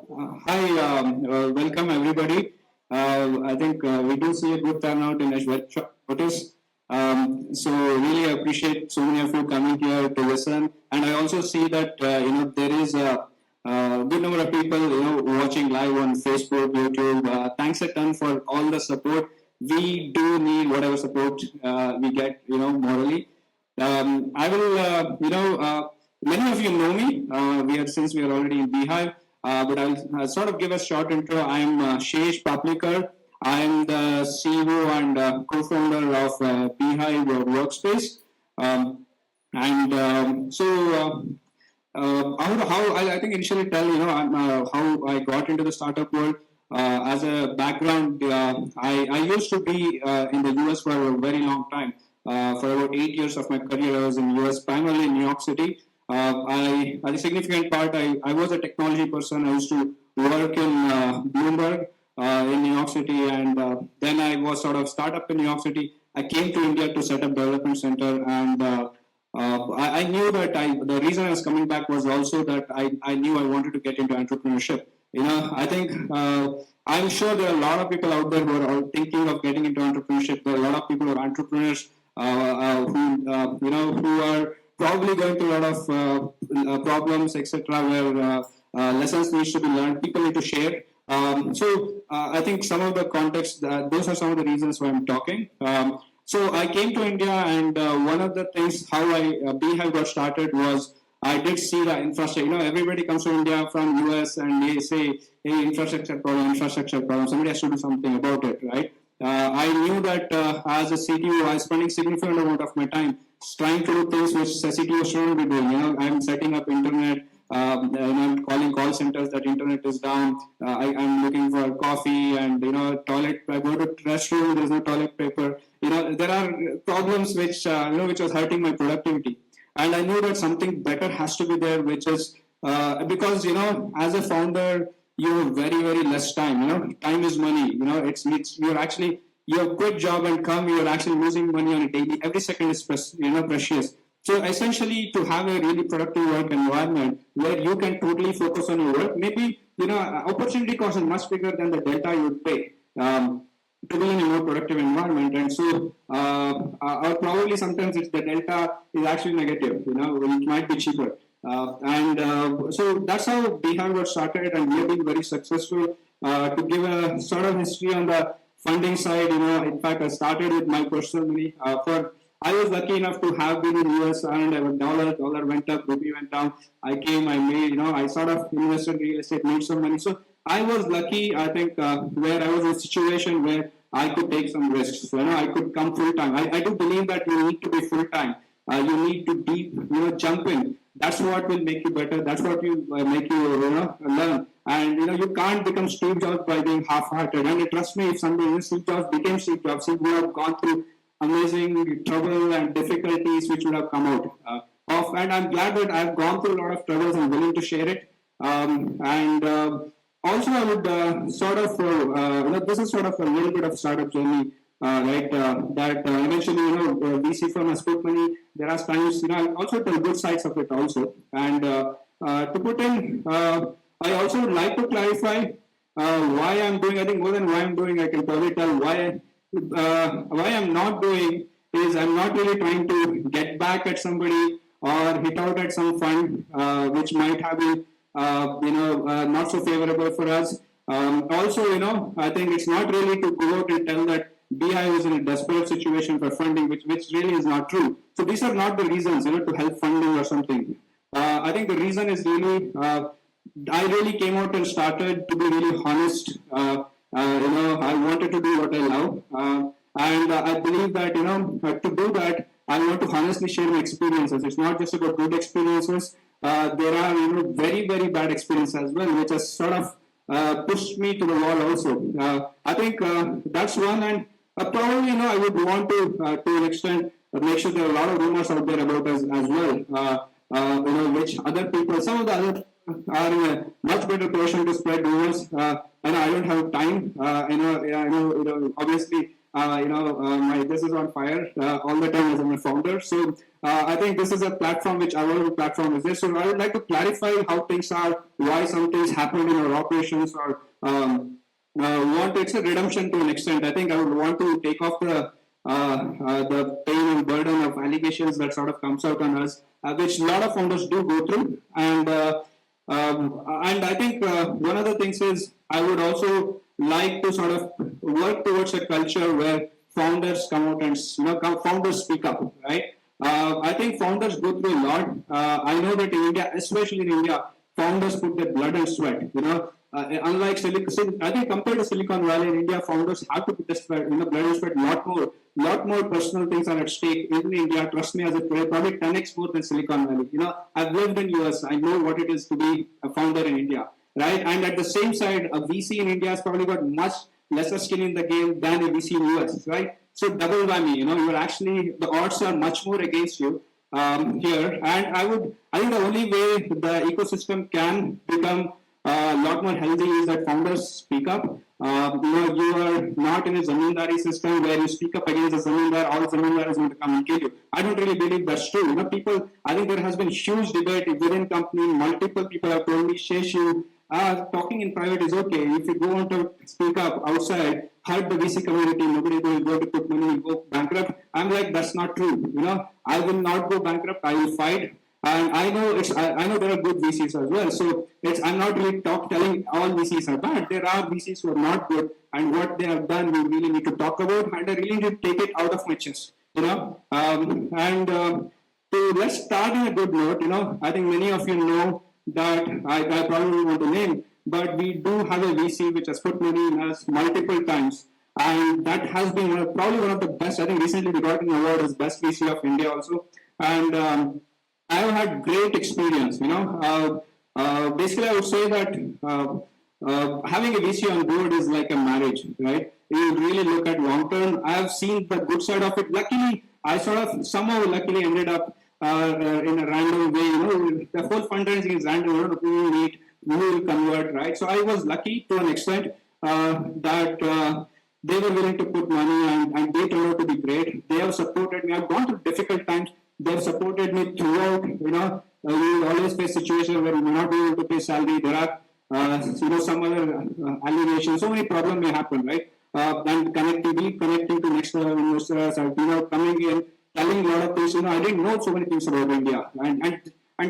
Hi, welcome everybody. I think we do see a good turnout in Shesh notice. So really appreciate so many of you coming here to listen. And I also see that there is a good number of people watching live on Facebook, YouTube. Thanks a ton for all the support. We do need whatever support we get, morally. I will, many of you know me. Since we are already in Beehive, but I'll sort of give a short intro. I'm Shesh Paplikar. I'm the CEO and co-founder of BHIVE Workspace. And so I think initially tell how I got into the startup world. As a background, I used to be in the US for a very long time. For about 8 years of my career, I was in US, primarily in New York City. A significant part, I was a technology person. I used to work in Bloomberg in New York City, and then I was sort of startup in New York City. I came to India to set up development center, and I knew that the reason I was coming back was also that I knew I wanted to get into entrepreneurship. I think I'm sure there are a lot of people out there who are thinking of getting into entrepreneurship. There are a lot of people who are entrepreneurs who are probably going through a lot of problems, etc., where lessons needs to be learned. People need to share. I think some of the context, those are some of the reasons why I'm talking. So I came to India, and one of the things how Beehive got started was I did see the infrastructure. Everybody comes to India from US and they say, hey, infrastructure problem. Somebody has to do something about it, right? I knew that as a CTO, I was spending significant amount of my time trying to do things which a CTO shouldn't be doing. I'm setting up internet, I'm calling call centers that internet is down. I'm looking for coffee and toilet. I go to restroom, there's no toilet paper. There are problems which which was hurting my productivity, and I knew that something better has to be there, which is because as a founder you have very less time. Time is money. You're actually your quit job and come, you're actually losing money on a daily. Every second is precious. So essentially, to have a really productive work environment where you can totally focus on your work, maybe opportunity cost is much bigger than the delta you would pay to be in a more productive environment. And so, or probably sometimes it's the delta is actually negative. It might be cheaper. So that's how Beehive got started, and we have been very successful. To give a sort of history on the funding side, in fact, I started with my personal money. I was lucky enough to have been in US, and dollar went up, rupee went down. I came, I made, I sort of invested in real estate, made some money. So I was lucky, I think, where I was in a situation where I could take some risks. So, I could come full time. I do believe that you need to be full time. You need to jump in. That's what will make you better. That's what will make you, learn. And you can't become Steve Jobs by being half-hearted. And trust me, if somebody Steve Jobs became Steve Jobs, he would have gone through amazing trouble and difficulties which would have come out of. And I'm glad that I've gone through a lot of troubles and willing to share it. Also, I would sort of, this is sort of a little bit of startup journey, right? That eventually, VC firm has put money. There are times, I'll also tell good sides of it also. And to put in, I also would like to clarify why I'm doing. I think more than why I'm doing, I can probably tell why I'm not doing is I'm not really trying to get back at somebody or hit out at some fund which might have been not so favorable for us. Also, I think it's not really to go out and tell that Beehive is in a desperate situation for funding, which really is not true. So these are not the reasons, to help funding or something. I think the reason is really, I really came out and started to be really honest. I wanted to do what I love. And I believe that, to do that, I want to honestly share my experiences. It's not just about good experiences. There are, very bad experiences as well, which has sort of pushed me to the wall also. I think that's one. And probably, I would want to an extent, make sure there are a lot of rumors out there about us as well. Which other people, some of the other are in a much better position to spread rumors. And I don't have time. Obviously, this is on fire all the time as I'm a founder. So I think this is a platform which our platform is there. So I would like to clarify how things are, why some things happen in our operations, or it's a redemption to an extent. I think I would want to take off the pain and burden of allegations that sort of comes out on us, which a lot of founders do go through. And I think one of the things is I would also like to sort of work towards a culture where founders come out and founders speak up, right? I think founders go through a lot. I know that in India, especially in India, founders put their blood and sweat. Unlike I think compared to Silicon Valley in India, founders have to put their sweat, blood and sweat lot more personal things are at stake in India. Trust me, as a player, probably 10x more than Silicon Valley. I've lived in US. I know what it is to be a founder in India, right? And at the same side, a VC in India has probably got much lesser skin in the game than a VC in US, right? So double whammy. You're actually, the odds are much more against you here. And I think the only way the ecosystem can become a lot more healthy is that founders speak up. You are not in a zamindari system where you speak up against the zamindar, all zamindar is going to come and kill you. I don't really believe that's true. I think there has been huge debate within company. Multiple people have told me, Shesh, talking in private is okay. If you go on to speak up outside, hurt the VC community, nobody will go to put money, will go bankrupt. I'm like, that's not true. I will not go bankrupt. I will fight. And I know there are good VCs as well. So I'm not really telling all VCs are bad. There are VCs who are not good, and what they have done we really need to talk about, and I really need to take it out of my chest. Let's start on a good note. I think many of you know that I probably want to name, but we do have a VC which has put money in us multiple times. And that has been probably one of the best. I think recently we got an award as Best VC of India also. And I've had great experience. Basically, I would say that having a VC on board is like a marriage, right? You really look at long term. I've seen the good side of it. Luckily, I somehow ended up in a random way. The whole fundraising is random. Who will meet, who will convert, right? So I was lucky to an extent that they were willing to put money, and they turned out to be great. They have supported me. I've gone through difficult times. They've supported me throughout. You will always face situations where you may not be able to pay salary. There are, some other allegations. So many problems may happen, right? And connecting to next level investors, and coming in, telling a lot of things. I didn't know so many things about India, and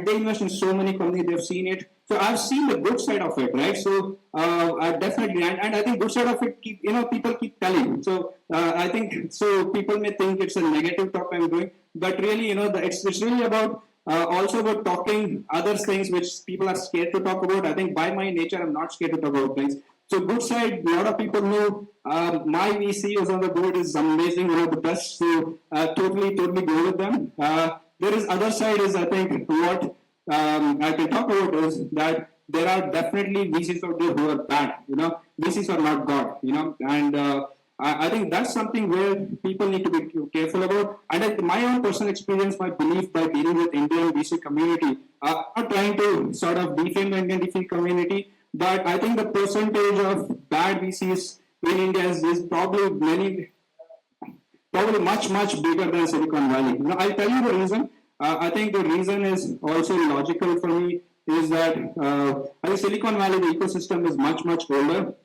they invest in so many companies. They've seen it. So I've seen the good side of it, right? So I definitely, and I think good side of it, people keep telling. So I think so people may think it's a negative talk I'm doing, but really, it's really about also about talking other things which people are scared to talk about. I think by my nature, I'm not scared to talk about things. So good side, a lot of people know my VC is on the board is amazing, one of the best. So totally go with them. There is other side is I think what I can talk about is that there are definitely VCs out there who are bad. VCs are not God. And I think that's something where people need to be careful about. And my own personal experience, my belief by dealing with Indian VC community, I'm not trying to sort of defame the Indian VC community, but I think the percentage of bad VCs in India is probably much bigger than Silicon Valley. I'll tell you the reason. I think the reason is also logical for me is that I think Silicon Valley, the ecosystem is much older.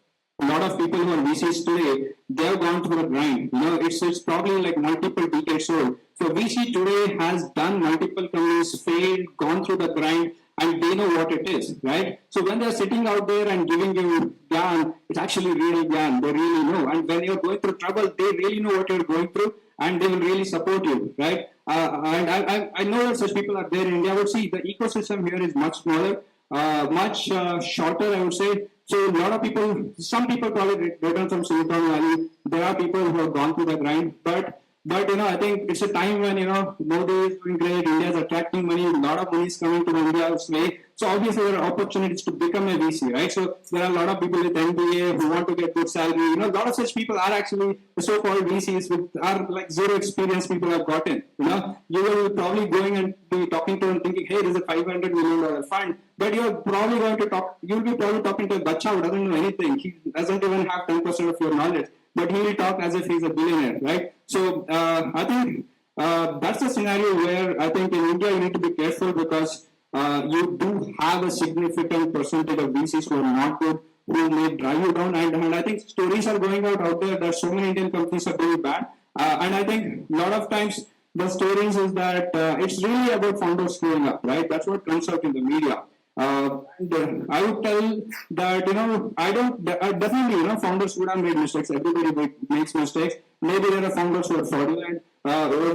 A lot of people who are VCs today, they have gone through the grind. It's probably like multiple decades old. So VC today has done multiple companies, failed, gone through the grind, and they know what it is, right? So when they're sitting out there and giving you GAN, it's actually real GAN. They really know. And when you're going through trouble, they really know what you're going through, and they will really support you, right? And I know that such people are there in India. I would see the ecosystem here is much smaller, much shorter, I would say. So a lot of people, some people probably return from Silicon Valley. There are people who have gone through the grind, but I think it's a time when Modi is doing great. India is attracting money. A lot of money is coming to India's way. So obviously there are opportunities to become a VC, right? So there are a lot of people with MBA who want to get good salary. A lot of such people are actually the so-called VCs with are like zero experience people have gotten. You will probably going and be talking to them thinking, hey, there's a $500 million fund, but you'll be probably talking to a bacha who doesn't know anything. He doesn't even have 10% of your knowledge. but he will talk as if he's a billionaire, right? So I think that's a scenario where I think in India you need to be careful, because you do have a significant percentage of VCs who are not good, who may drive you down. And I think stories are going out there that so many Indian companies are doing bad. And I think a lot of times the stories is that it's really about founders screwing up, right? That's what comes out in the media. And I would tell that, definitely, founders would have made mistakes. Everybody makes mistakes. Maybe there are founders who are fraudulent,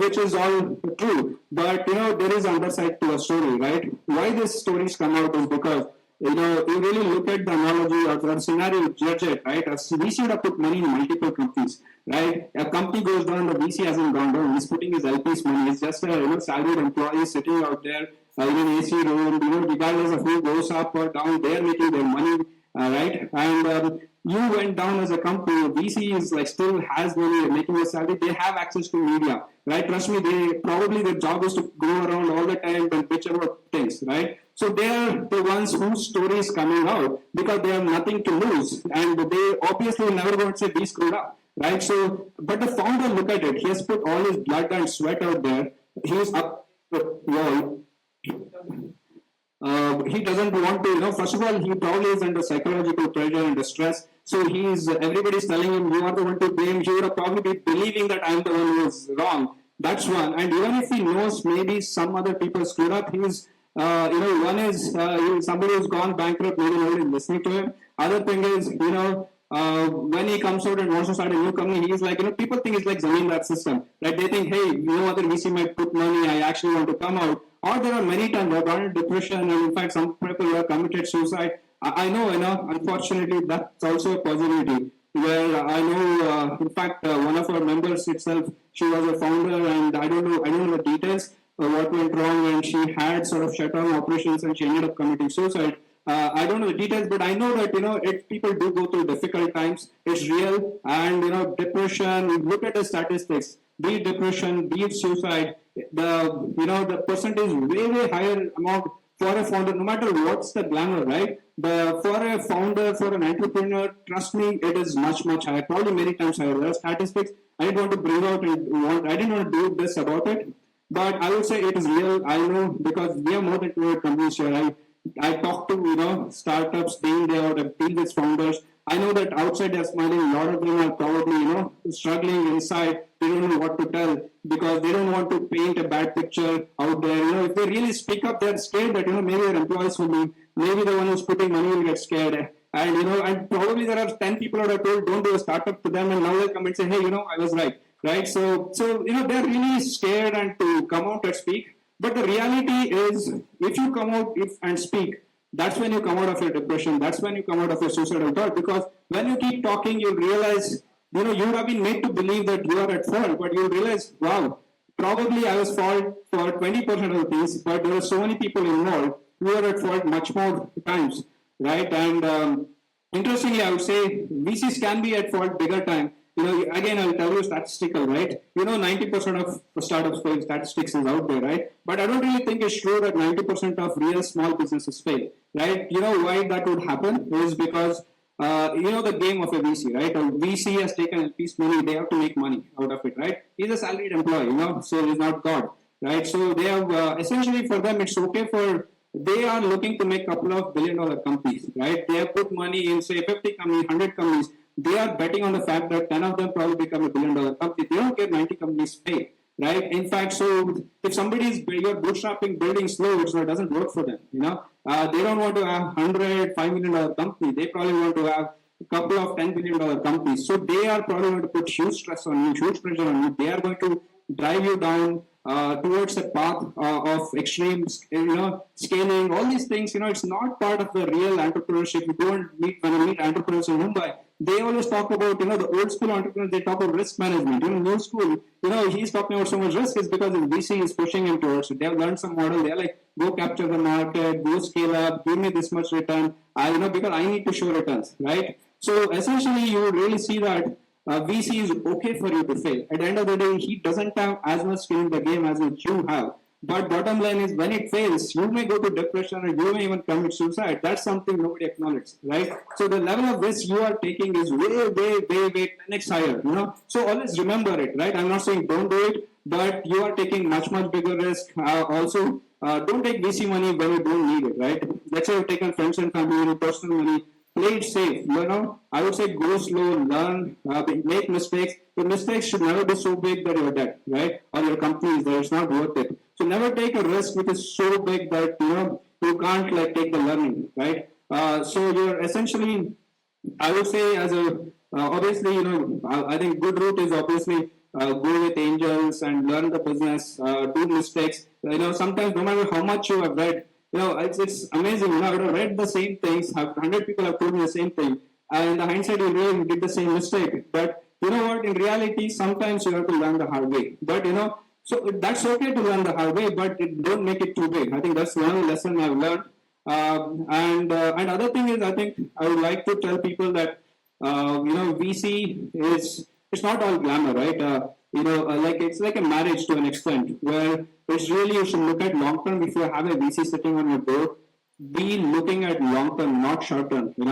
which is all true. But, there is underside to a story, right? Why these stories come out is because, you really look at the analogy or the scenario, judge it, right? A VC would have put money in multiple companies, right? A company goes down, the VC hasn't gone down. He's putting his LP's money. He's just a salaried employee sitting out there in an AC room, regardless of who goes up or down, they're making their money, right? And you went down as a company, VC is like still has money, making a salary, they have access to media, right? Trust me, their job is to go around all the time and bitch about things, right? So they are the ones whose story is coming out because they have nothing to lose, and they obviously never going to say we screwed up, right? So, but the founder, look at it, he has put all his blood and sweat out there, he's up the wall. He doesn't want to, first of all, he probably is under psychological pressure and stress. So everybody's telling him, you are the one to blame. He would probably be believing that I'm the one who is wrong. That's one. And even if he knows maybe some other people screwed up, he's, one is somebody who's gone bankrupt, maybe nobody is listening to him. Other thing is, when he comes out and wants to start a new company, he's like, people think it's like Zamindar system, right? They think, hey, no other VC might put money, I actually want to come out. Or there are many times I've gone into depression, and in fact, some people have committed suicide. I know, unfortunately, that's also a possibility. Where I know, in fact, one of our members itself, she was a founder, and I don't know the details of what went wrong, and she had sort of shut down operations, and she ended up committing suicide. I don't know the details, but I know that, if people do go through difficult times, it's real. And, depression, look at the statistics, be it depression, be it suicide, the percentage way higher amount for a founder, no matter what's the glamour, right? For a founder, for an entrepreneur, trust me, it is much higher, probably many times higher. There are statistics I didn't want to bring out I didn't want to do this about it, but I would say it is real. I know, because we are more than 200 companies here. I talk to, startups day in, day out, I deal with founders. I know that outside they're smiling, a lot of them are probably, struggling inside. They don't know what to tell because they don't want to paint a bad picture out there. If they really speak up, they're scared that, maybe their employees will leave. Maybe the one who's putting money will get scared. And, and probably there are 10 people that are told, don't do a startup to them. And now they'll come and say, hey, I was right? So, they're really scared and to come out and speak. But the reality is, if you come out and speak, that's when you come out of your depression. That's when you come out of your suicidal thought. Because when you keep talking, you'll realize, you have been made to believe that you are at fault. But you'll realize, wow, probably I was fault for 20% of the things, but there are so many people involved who are at fault much more times, right? And interestingly, I would say VCs can be at fault bigger time. Again, I'll tell you statistical, right? 90% of startups fail. Statistics is out there, right? But I don't really think it's true that 90% of real small businesses fail, right? Why that would happen is because, the game of a VC, right? A VC has taken a piece of money. They have to make money out of it, right? He's a salaried employee, so he's not God, right? So they have, essentially for them, it's okay they are looking to make a couple of billion-dollar companies, right? They have put money in, say, 50 companies, 100 companies. They are betting on the fact that 10 of them probably become a billion-dollar company. They don't get 90 companies paid, right? In fact, so if you're bootstrapping, building slow, it doesn't work for them, they don't want to have 100, $5 million company. They probably want to have a couple of $10 billion companies. So they are probably going to put huge stress on you, huge pressure on you. They are going to drive you down towards a path of extreme, scaling. All these things, it's not part of the real entrepreneurship. When you meet entrepreneurs in Mumbai, they always talk about, the old school entrepreneurs, they talk about risk management. New school, he's talking about so much risk is because the VC is pushing him towards it. They have learned some model. They're like, go capture the market, go scale up, give me this much return. Because I need to show returns, right? So essentially, you would really see that VC is okay for you to fail. At the end of the day, he doesn't have as much skin in the game as you have. But bottom line is when it fails, you may go to depression or you may even commit suicide. That's something nobody acknowledges, right? So the level of risk you are taking is way 10x higher, So always remember it, right? I'm not saying don't do it, but you are taking much bigger risk. Also, don't take VC money when you don't need it, right? Let's say you've taken friends and family money, personal money, play it safe. I would say go slow, learn, make mistakes. The mistakes should never be so big that you're dead, right? Or your company is there. It's not worth it. So never take a risk which is so big that you can't like take the learning, right? So you're essentially, I would say, as a obviously, I think good route is obviously go with angels and learn the business, do mistakes. Sometimes no matter how much you have read, it's amazing. I would have read the same things. 100 people have told me the same thing, and in the hindsight, you really did the same mistake. But you know what? In reality, sometimes you have to learn the hard way. But so that's okay to learn the hard way, but don't make it too big. I think that's one lesson I've learned. And other thing is, I think I would like to tell people that VC is it's not all glamour, right? Like it's like a marriage to an extent, where it's really you should look at long term. If you have a VC sitting on your board, be looking at long term, not short term. In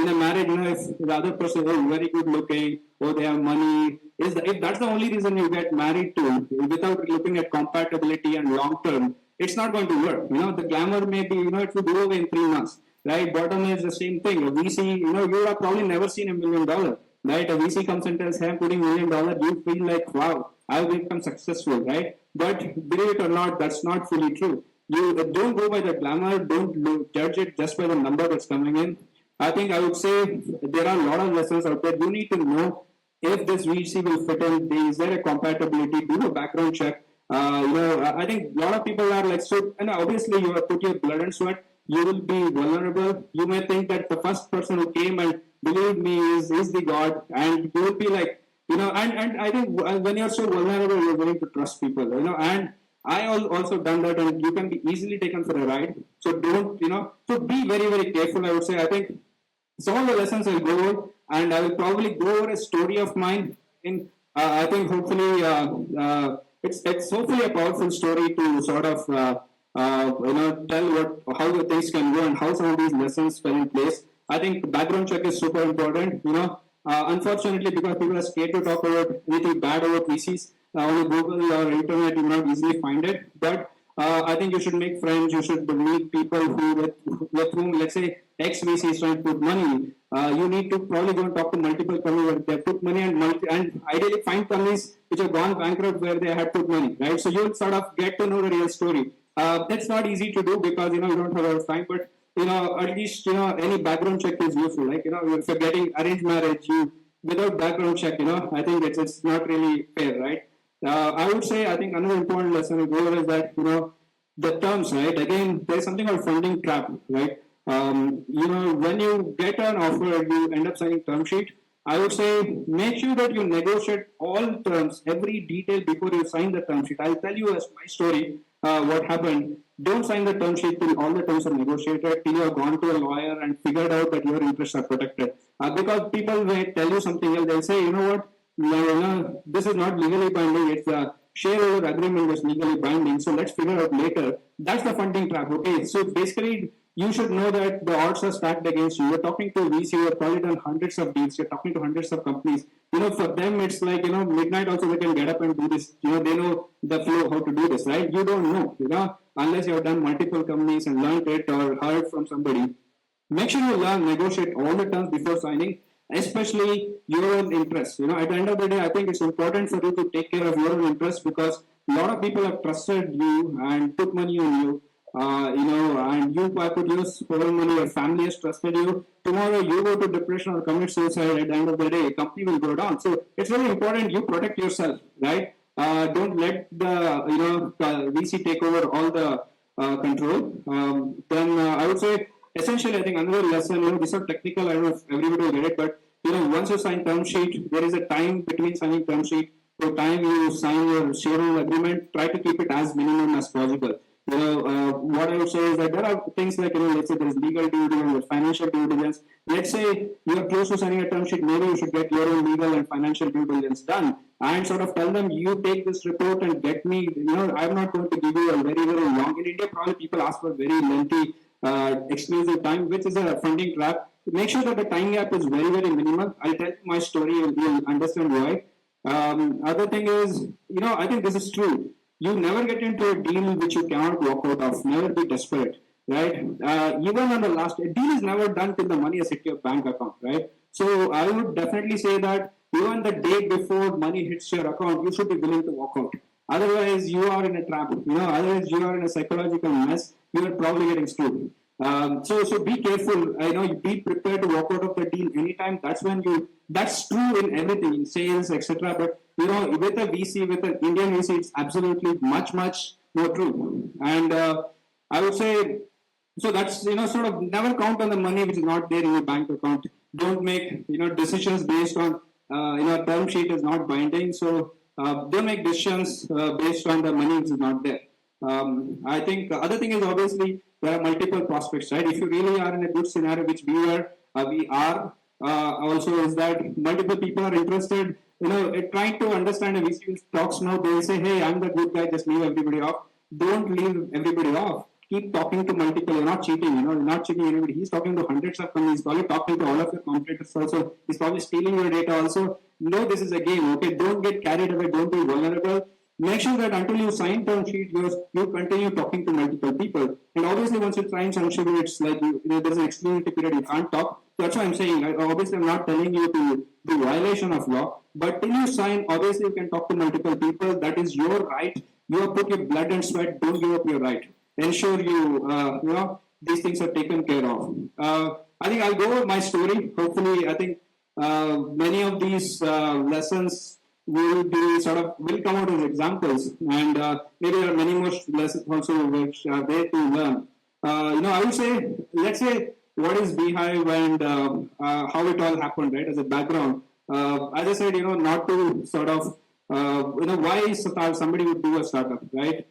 a marriage, if the other person is very good looking, or they have money, if that's the only reason you get married to, without looking at compatibility and long term, it's not going to work. The glamour may be, it will go away in 3 months, right? Bottom line is the same thing. A VC, you have probably never seen $1 million, right? A VC comes and tells, hey, I'm putting $1 million, you feel like, wow, I've become successful, right? But believe it or not, that's not fully true. You don't go by the glamour, don't judge it just by the number that's coming in. I think I would say there are a lot of lessons out there. You need to know if this VC will fit in, is there a compatibility, do a background check. I think a lot of people are like, so, and obviously you have put your blood and sweat, you will be vulnerable. You may think that the first person who came and believed me is the God, and you will be like, and I think when you're so vulnerable, you're willing to trust people, and I also done that, and you can be easily taken for a ride. So don't, so be very careful, I would say. I think some of the lessons I'll go over, and I will probably go over a story of mine. I think hopefully it's hopefully a powerful story to sort of tell how the things can go and how some of these lessons fell in place. I think background check is super important. Unfortunately, because people are scared to talk about anything bad about VCs on Google or internet, you will not easily find it. But I think you should make friends. You should meet people with whom, let's say, ex-VC is trying to put money. You need to probably go and talk to multiple companies where they put money and ideally find companies which have gone bankrupt where they had put money, right? So you'll sort of get to know the real story. That's not easy to do because you don't have a lot of time, but at least any background check is useful. Like if you're getting arranged marriage, without background check, I think it's not really fair, right? I would say I think another important lesson to go over is that the terms, right? Again, there's something called funding trap, right? When you get an offer, you end up signing term sheet. I would say make sure that you negotiate all terms, every detail before you sign the term sheet. I'll tell you as my story what happened. Don't sign the term sheet till all the terms are negotiated, till you have gone to a lawyer and figured out that your interests are protected. Because people may tell you something else, they'll say, you know what, this is not legally binding, it's a shareholder agreement was legally binding, so let's figure out later. That's the funding trap, okay? So basically, you should know that the odds are stacked against you. You're talking to VC, you're probably done hundreds of deals, you're talking to hundreds of companies. For them, it's like, midnight also they can get up and do this. They know the flow, how to do this, right? You don't know, unless you have done multiple companies and learned it or heard from somebody. Make sure you learn, negotiate all the terms before signing, especially your own interests. At the end of the day, I think it's important for you to take care of your own interests because a lot of people have trusted you and put money on you. And you could use foreign money, your family has trusted you. Tomorrow you go to depression or commit suicide, at the end of the day, company will go down. So it's very important you protect yourself, right? Don't let the VC take over all the control. Then I would say essentially, I think another lesson, these are technical, I don't know if everybody will get it, but once you sign term sheet, there is a time between signing term sheet. The time you sign your shareholder agreement, try to keep it as minimum as possible. What I would say is that there are things like, let's say there is legal due diligence, financial due diligence. Let's say you are close to signing a term sheet, maybe you should get your own legal and financial due diligence done and sort of tell them, you take this report and get me, I'm not going to give you a very, very long. In India, probably people ask for very lengthy, exclusive time, which is a funding trap. Make sure that the time gap is very, very minimal. I'll tell you my story, you'll understand why. Other thing is, I think this is true. You never get into a deal which you cannot walk out of. Never be desperate, right? Even on the last, a deal is never done till the money is hit your bank account, right? So I would definitely say that even the day before money hits your account, you should be willing to walk out. Otherwise, you are in a trap. Otherwise you are in a psychological mess. You are probably getting screwed. So be careful. Be prepared to walk out of the deal anytime. That's true in everything, in sales, etc. But with a VC, with an Indian VC, it's absolutely much more true. And I would say, so that's sort of never count on the money which is not there in your bank account. Don't make decisions based on term sheet is not binding. So don't make decisions based on the money which is not there. I think the other thing is obviously there are multiple prospects, right? If you really are in a good scenario, which we are, also is that multiple people are interested, trying to understand a VC talks now, they'll say, hey, I'm the good guy, just leave everybody off. Don't leave everybody off. Keep talking to multiple, you're not cheating, you're not cheating anybody. He's talking to hundreds of companies, probably talking to all of your competitors also. He's probably stealing your data also. No, this is a game, okay? Don't get carried away, don't be vulnerable. Make sure that until you sign term sheet, you continue talking to multiple people. And obviously, once you sign term sheet, it's like there's an exclusivity period. You can't talk. That's what I'm saying. Obviously, I'm not telling you to do violation of law, but till you sign, obviously, you can talk to multiple people. That is your right. You have put your blood and sweat. Don't give up your right. Ensure these things are taken care of. I think I'll go over my story. Hopefully, I think many of these lessons will come out as examples, and maybe there are many more lessons also which are there to learn. I would say, let's say, what is Beehive and how it all happened, right? As a background, as I said, not to sort of, why somebody would do a startup, right?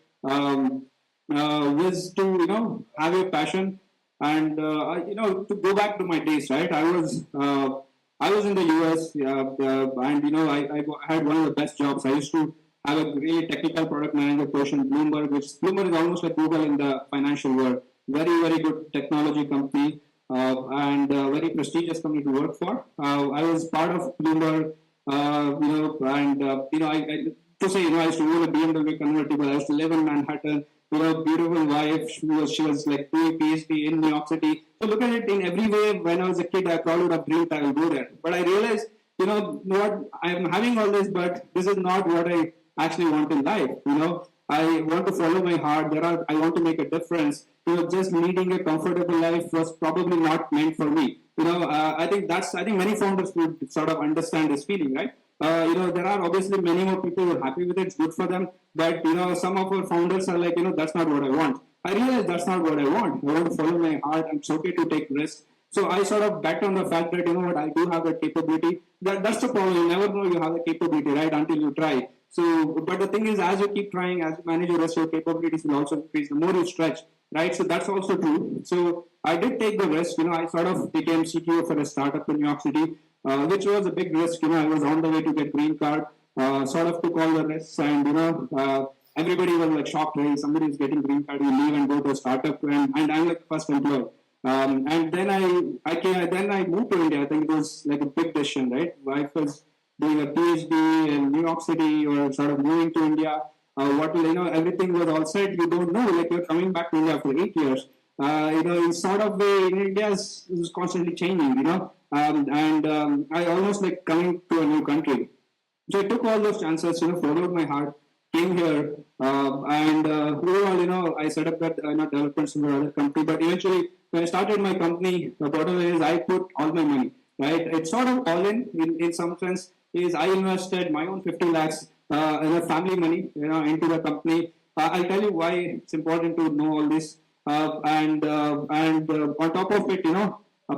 Was to have a passion and to go back to my days, right? I was in the US, and I had one of the best jobs. I used to have a really technical product manager position, Bloomberg, which Bloomberg is almost like Google in the financial world. Very, very good technology company and very prestigious company to work for. I was part of Bloomberg, and to say, I used to own a BMW convertible. I used to live in Manhattan. Beautiful wife. She was like doing PhD in New York City. So look at it in every way. When I was a kid, I probably would have dreamed I will go there. But I realized, what I'm having all this, but this is not what I actually want in life. I want to follow my heart. I want to make a difference. Just leading a comfortable life was probably not meant for me. I think many founders would sort of understand this feeling, right? There are obviously many more people who are happy with it. It's good for them. But, some of our founders are like, that's not what I want. I realize that's not what I want. I want to follow my heart. It's okay to take risks. So I sort of bet on the fact that, I do have that capability. That's the problem. You never know you have the capability, right, until you try. So, but the thing is, as you keep trying, as you manage your risk, your capabilities will also increase. The more you stretch, right? So that's also true. So I did take the risk. I sort of became CTO for a startup in New York City, which was a big risk. I was on the way to get green card. Sort of took all the risks, and everybody was like shocked. Hey, somebody is getting green card, you leave and go to a startup, and I'm like the first employee. And then I moved to India. I think it was like a big decision, right? Wife was doing a PhD in New York City, or sort of moving to India. Everything was all set. You don't know, like you're coming back to India for 8 years. In sort of way, in India is constantly changing. I almost like coming to a new country. So I took all those chances, followed my heart, came here, and overall, I set up that development for other company. But eventually, when I started my company, the bottom line is I put all my money, right? It's sort of all in some sense. Is I invested my own 50 lakhs family money, into the company. I'll tell you why it's important to know all this. And on top of it,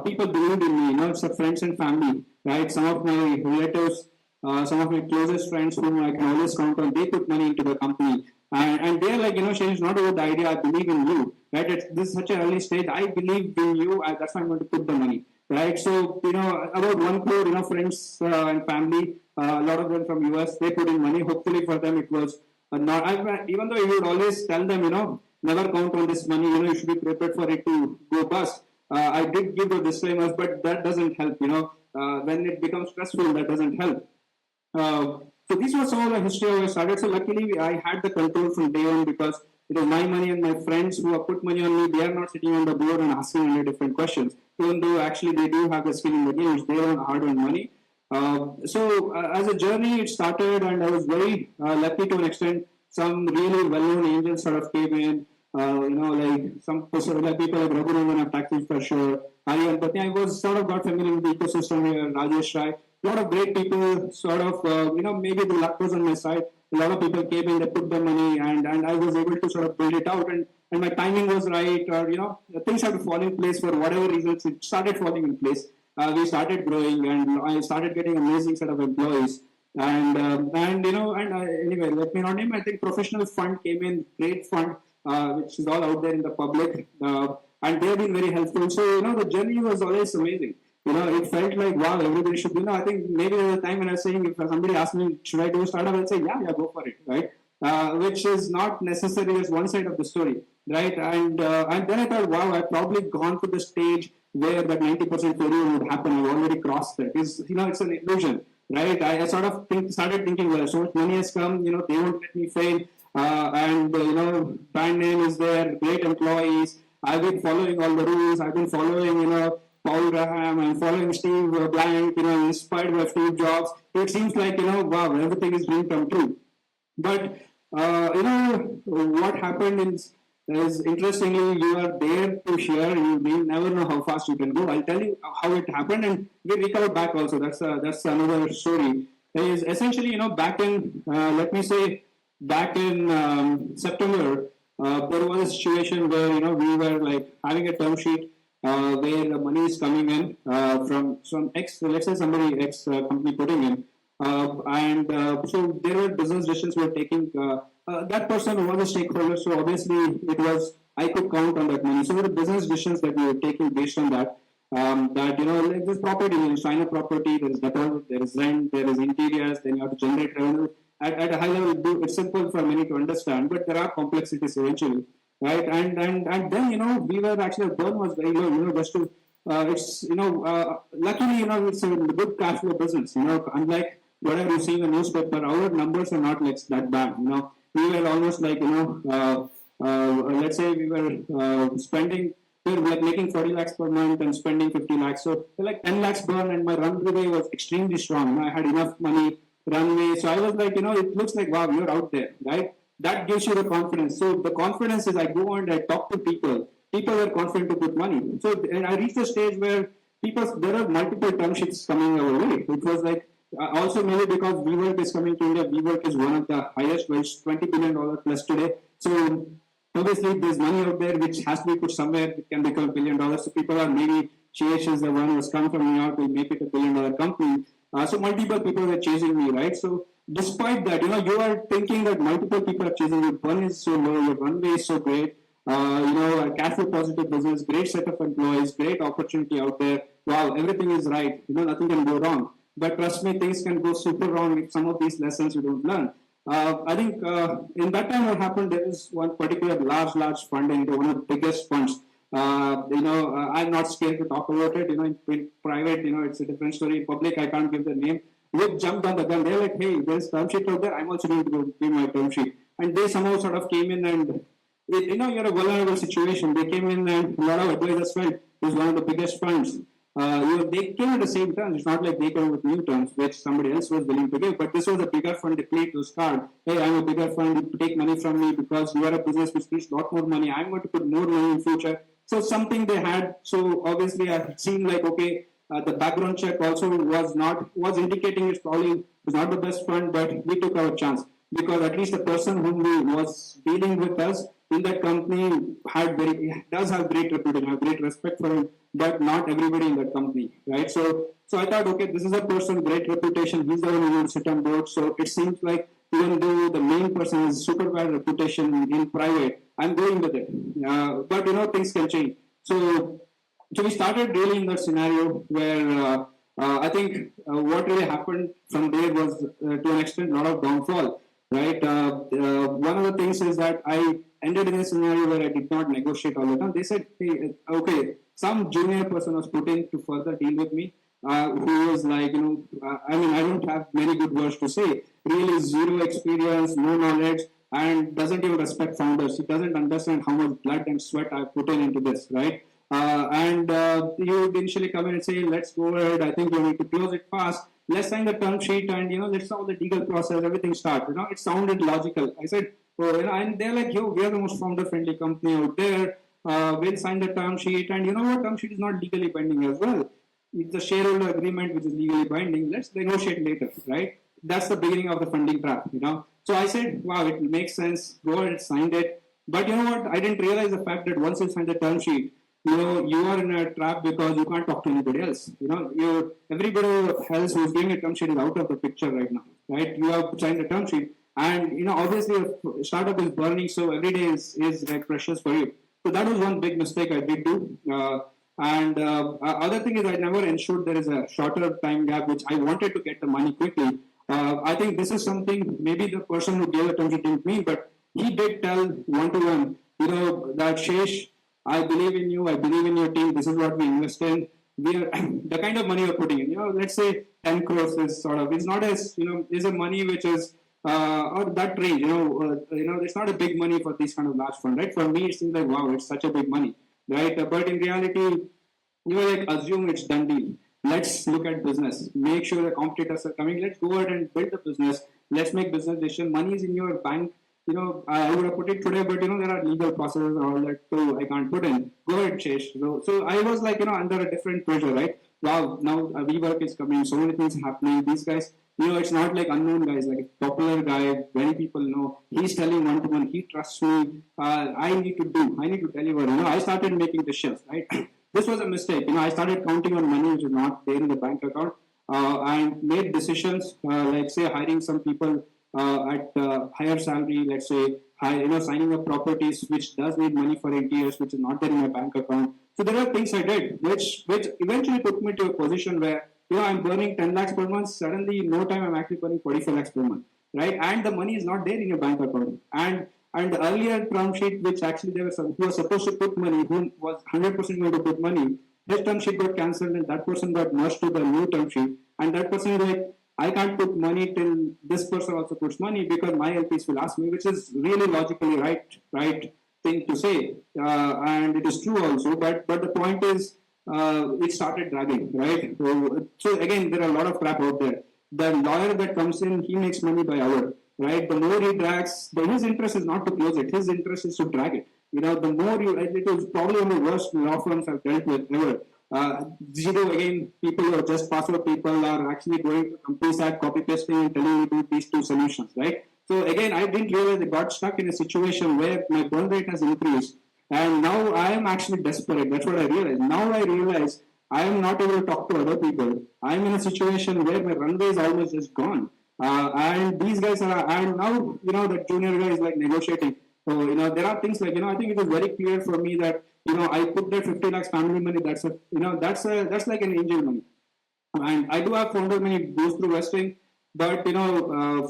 people believed in me. It's friends and family, right? Some of my relatives. Some of my closest friends whom I can always count on, they put money into the company. And they're like, Shesh, it's not about the idea. I believe in you, right? This is such an early stage. I believe in you. That's why I'm going to put the money, right? So, about 1 crore, friends and family, a lot of them from US, they put in money. Hopefully for them, it was not, even though you would always tell them, never count on this money, you should be prepared for it to go bust. I did give the disclaimers, but that doesn't help, when it becomes stressful, that doesn't help. So these were some of the history of I started. So luckily, I had the control from day one because it was my money and my friends who have put money on me. They are not sitting on the board and asking me different questions, even though actually they do have the skin in the game. It's their own hard-earned money. So as a journey, it started, and I was very lucky to an extent. Some really well-known angels sort of came in. Like some like people like Raghunavan of Taxi for sure. Aryan, but I was sort of got familiar with the ecosystem here. Rajesh Rai, a lot of great people. Sort of, maybe the luck was on my side. A lot of people came in, they put the money, and I was able to sort of build it out, and my timing was right, or things had to fall in place for whatever reasons. It started falling in place. We started growing, and I started getting amazing set of employees. Anyway, let me not name. I think professional fund came in, great fund, which is all out there in the public, and they've been very helpful. So the journey was always amazing. It felt like wow, everybody should do. I think maybe there was a time when I was saying, if somebody asked me, should I do a startup, I'll say, yeah, go for it, right? Which is not necessarily as one side of the story, right? And then I thought, wow, I've probably gone to the stage where that 90% failure would happen. I've already crossed that. It's an illusion, right? I sort of started thinking, well, so much money has come, they won't let me fail. Brand name is there, great employees. I've been following all the rules. I've been following, Paul Graham. I'm following Steve Blank, inspired by Steve Jobs. It seems like, wow, everything is dream come true. But, what happened is interestingly, you are there to share. You may never know how fast you can go. I'll tell you how it happened, and we recovered back also. That's another story. Is essentially, back in, let me say, back in September, there was a situation where we were like having a term sheet where the money is coming in from some ex, let's say somebody ex company putting in, so there were business decisions we were taking. That person was a stakeholder, so obviously it was I could count on that money. So the business decisions that we were taking based on that. That like this property, you sign a property, there is deposit, there is rent, there is interiors, then you have to generate revenue. At a high level, it's simple for many to understand, but there are complexities eventually, right? And then we were actually the burn was very low, just to it's luckily it's a good cash flow business, unlike whatever you see in the newspaper, our numbers are not like that bad, we were almost like let's say we were spending. We were like making 40 lakhs per month and spending 50 lakhs. So like 10 lakhs burn, and my runway was extremely strong. I had enough money runway. So I was like, it looks like, wow, you're out there, right? That gives you the confidence. So the confidence is I go and I talk to people. People are confident to put money. So and I reached a stage where there are multiple term sheets coming our way. It was like, also maybe because WeWork is coming to India. WeWork is one of the highest, well, $20 billion plus today. So obviously, there's money out there which has to be put somewhere. It can become $1 billion. So people are maybe Shesh is the one who's come from New York will make it $1 billion company. So multiple people are chasing me, right? So despite that, you are thinking that multiple people are chasing you. Burn is so low, your runway is so great. A cash flow positive business, great set of employees, great opportunity out there. Wow, everything is right. Nothing can go wrong. But trust me, things can go super wrong if some of these lessons you don't learn. I think in that time what happened, there is one particular large funding, one of the biggest funds. I'm not scared to talk about it. In private, it's a different story. In public, I can't give the name. They jumped on the gun. They're like, hey, there's term sheet out there. I'm also going to go give my term sheet. And they somehow sort of came in and, you're a vulnerable situation. They came in and a lot of advisors felt it was one of the biggest funds. They came at the same terms. It's not like they came with new terms, which somebody else was willing to give. But this was a bigger fund. They played those cards. Hey, I'm a bigger fund. You take money from me because you are a business which needs a lot more money. I'm going to put more money in future. So something they had. So obviously, it seemed like okay. The background check also was indicating it's probably was not the best fund, but we took our chance because at least the person whom we was dealing with us in that company does have great reputation, have great respect for him, but not everybody in that company, right? So I thought, okay, this is a person, great reputation. He's the one who would sit on board. So it seems like even though the main person has super bad reputation in private, I'm going with it. But things can change. So we started really in that scenario where I think what really happened from there was to an extent a lot of downfall, right? One of the things is that I ended in a scenario where I did not negotiate all the time. They said, hey, okay, some junior person was put in to further deal with me, who was like, I mean, I don't have many good words to say. Really zero experience, no knowledge, and doesn't even respect founders. He doesn't understand how much blood and sweat I've put into this, right? And you would initially come in and say, let's go ahead. I think you need to close it fast. Let's sign the term sheet and, let's solve the legal process. Everything start. It sounded logical. I said, oh, and they're like, yo, we are the most founder-friendly company out there. We'll sign the term sheet. And you know what? Term sheet is not legally binding as well. It's a shareholder agreement which is legally binding. Let's negotiate later, right? That's the beginning of the funding trap, So I said, wow, it makes sense. Go ahead, signed it. But you know what? I didn't realize the fact that once you sign the term sheet, you are in a trap because you can't talk to anybody else. Everybody else who's doing a term sheet is out of the picture right now, right? You have signed a term sheet, and obviously a startup is burning, so every day is like precious for you. So that was one big mistake I did do. And other thing is I never ensured there is a shorter time gap, which I wanted to get the money quickly. I think this is something maybe the person who gave the term sheet didn't mean, but he did tell one-to-one, that Shesh, I believe in you. I believe in your team. This is what we invest in. We are the kind of money you're putting in. Let's say 10 crores is sort of. It's not as is a money which is or that range. It's not a big money for this kind of large fund, right? For me, it seems like wow, it's such a big money, right? But in reality, assume it's done deal. Let's look at business. Make sure the competitors are coming. Let's go ahead and build the business. Let's make business decision. Money is in your bank. I would have put it today, but there are legal processes and all that, so I can't put in. Go ahead, Shesh. So I was like, under a different pressure, right? Wow, now WeWork is coming, so many things happening. These guys, it's not like unknown guys, like a popular guy, many people know. He's telling one-to-one, he trusts me. I need to deliver. I started making decisions, right? This was a mistake. I started counting on money which is not there in the bank account, and made decisions, like say hiring some people at higher salary, let's say, signing up properties which does need money for 8 years, which is not there in my bank account. So there are things I did, which eventually put me to a position where, I'm burning 10 lakhs per month. Suddenly, in no time, I'm actually burning 44 lakhs per month, right? And the money is not there in your bank account. And the earlier term sheet, which actually there were some who was supposed to put money, who was 100% going to put money, his term sheet got cancelled, and that person got merged to the new term sheet. And that person is like, I can't put money till this person also puts money because my LPs will ask me, which is really logically right thing to say, and it is true also. But the point is, it started dragging, right? So again, there are a lot of crap out there. The lawyer that comes in, he makes money by hour, right? The more he drags, his interest is not to close it. His interest is to drag it. The more it was probably one of the worst law firms I've dealt with ever. Zero, again, people who are just password people are actually going to companies that copy pasting and telling you to do these two solutions, right? So again, I didn't realize I got stuck in a situation where my burn rate has increased, and now I am actually desperate. That's what I realized. Now I realize I am not able to talk to other people. I am in a situation where my runway is almost just gone, and these guys are. And now the junior guy is like negotiating. So there are things like I think it was very clear for me that I put that 50 lakhs family money. That's that's like an angel money, and I do have founder money goes through vesting, but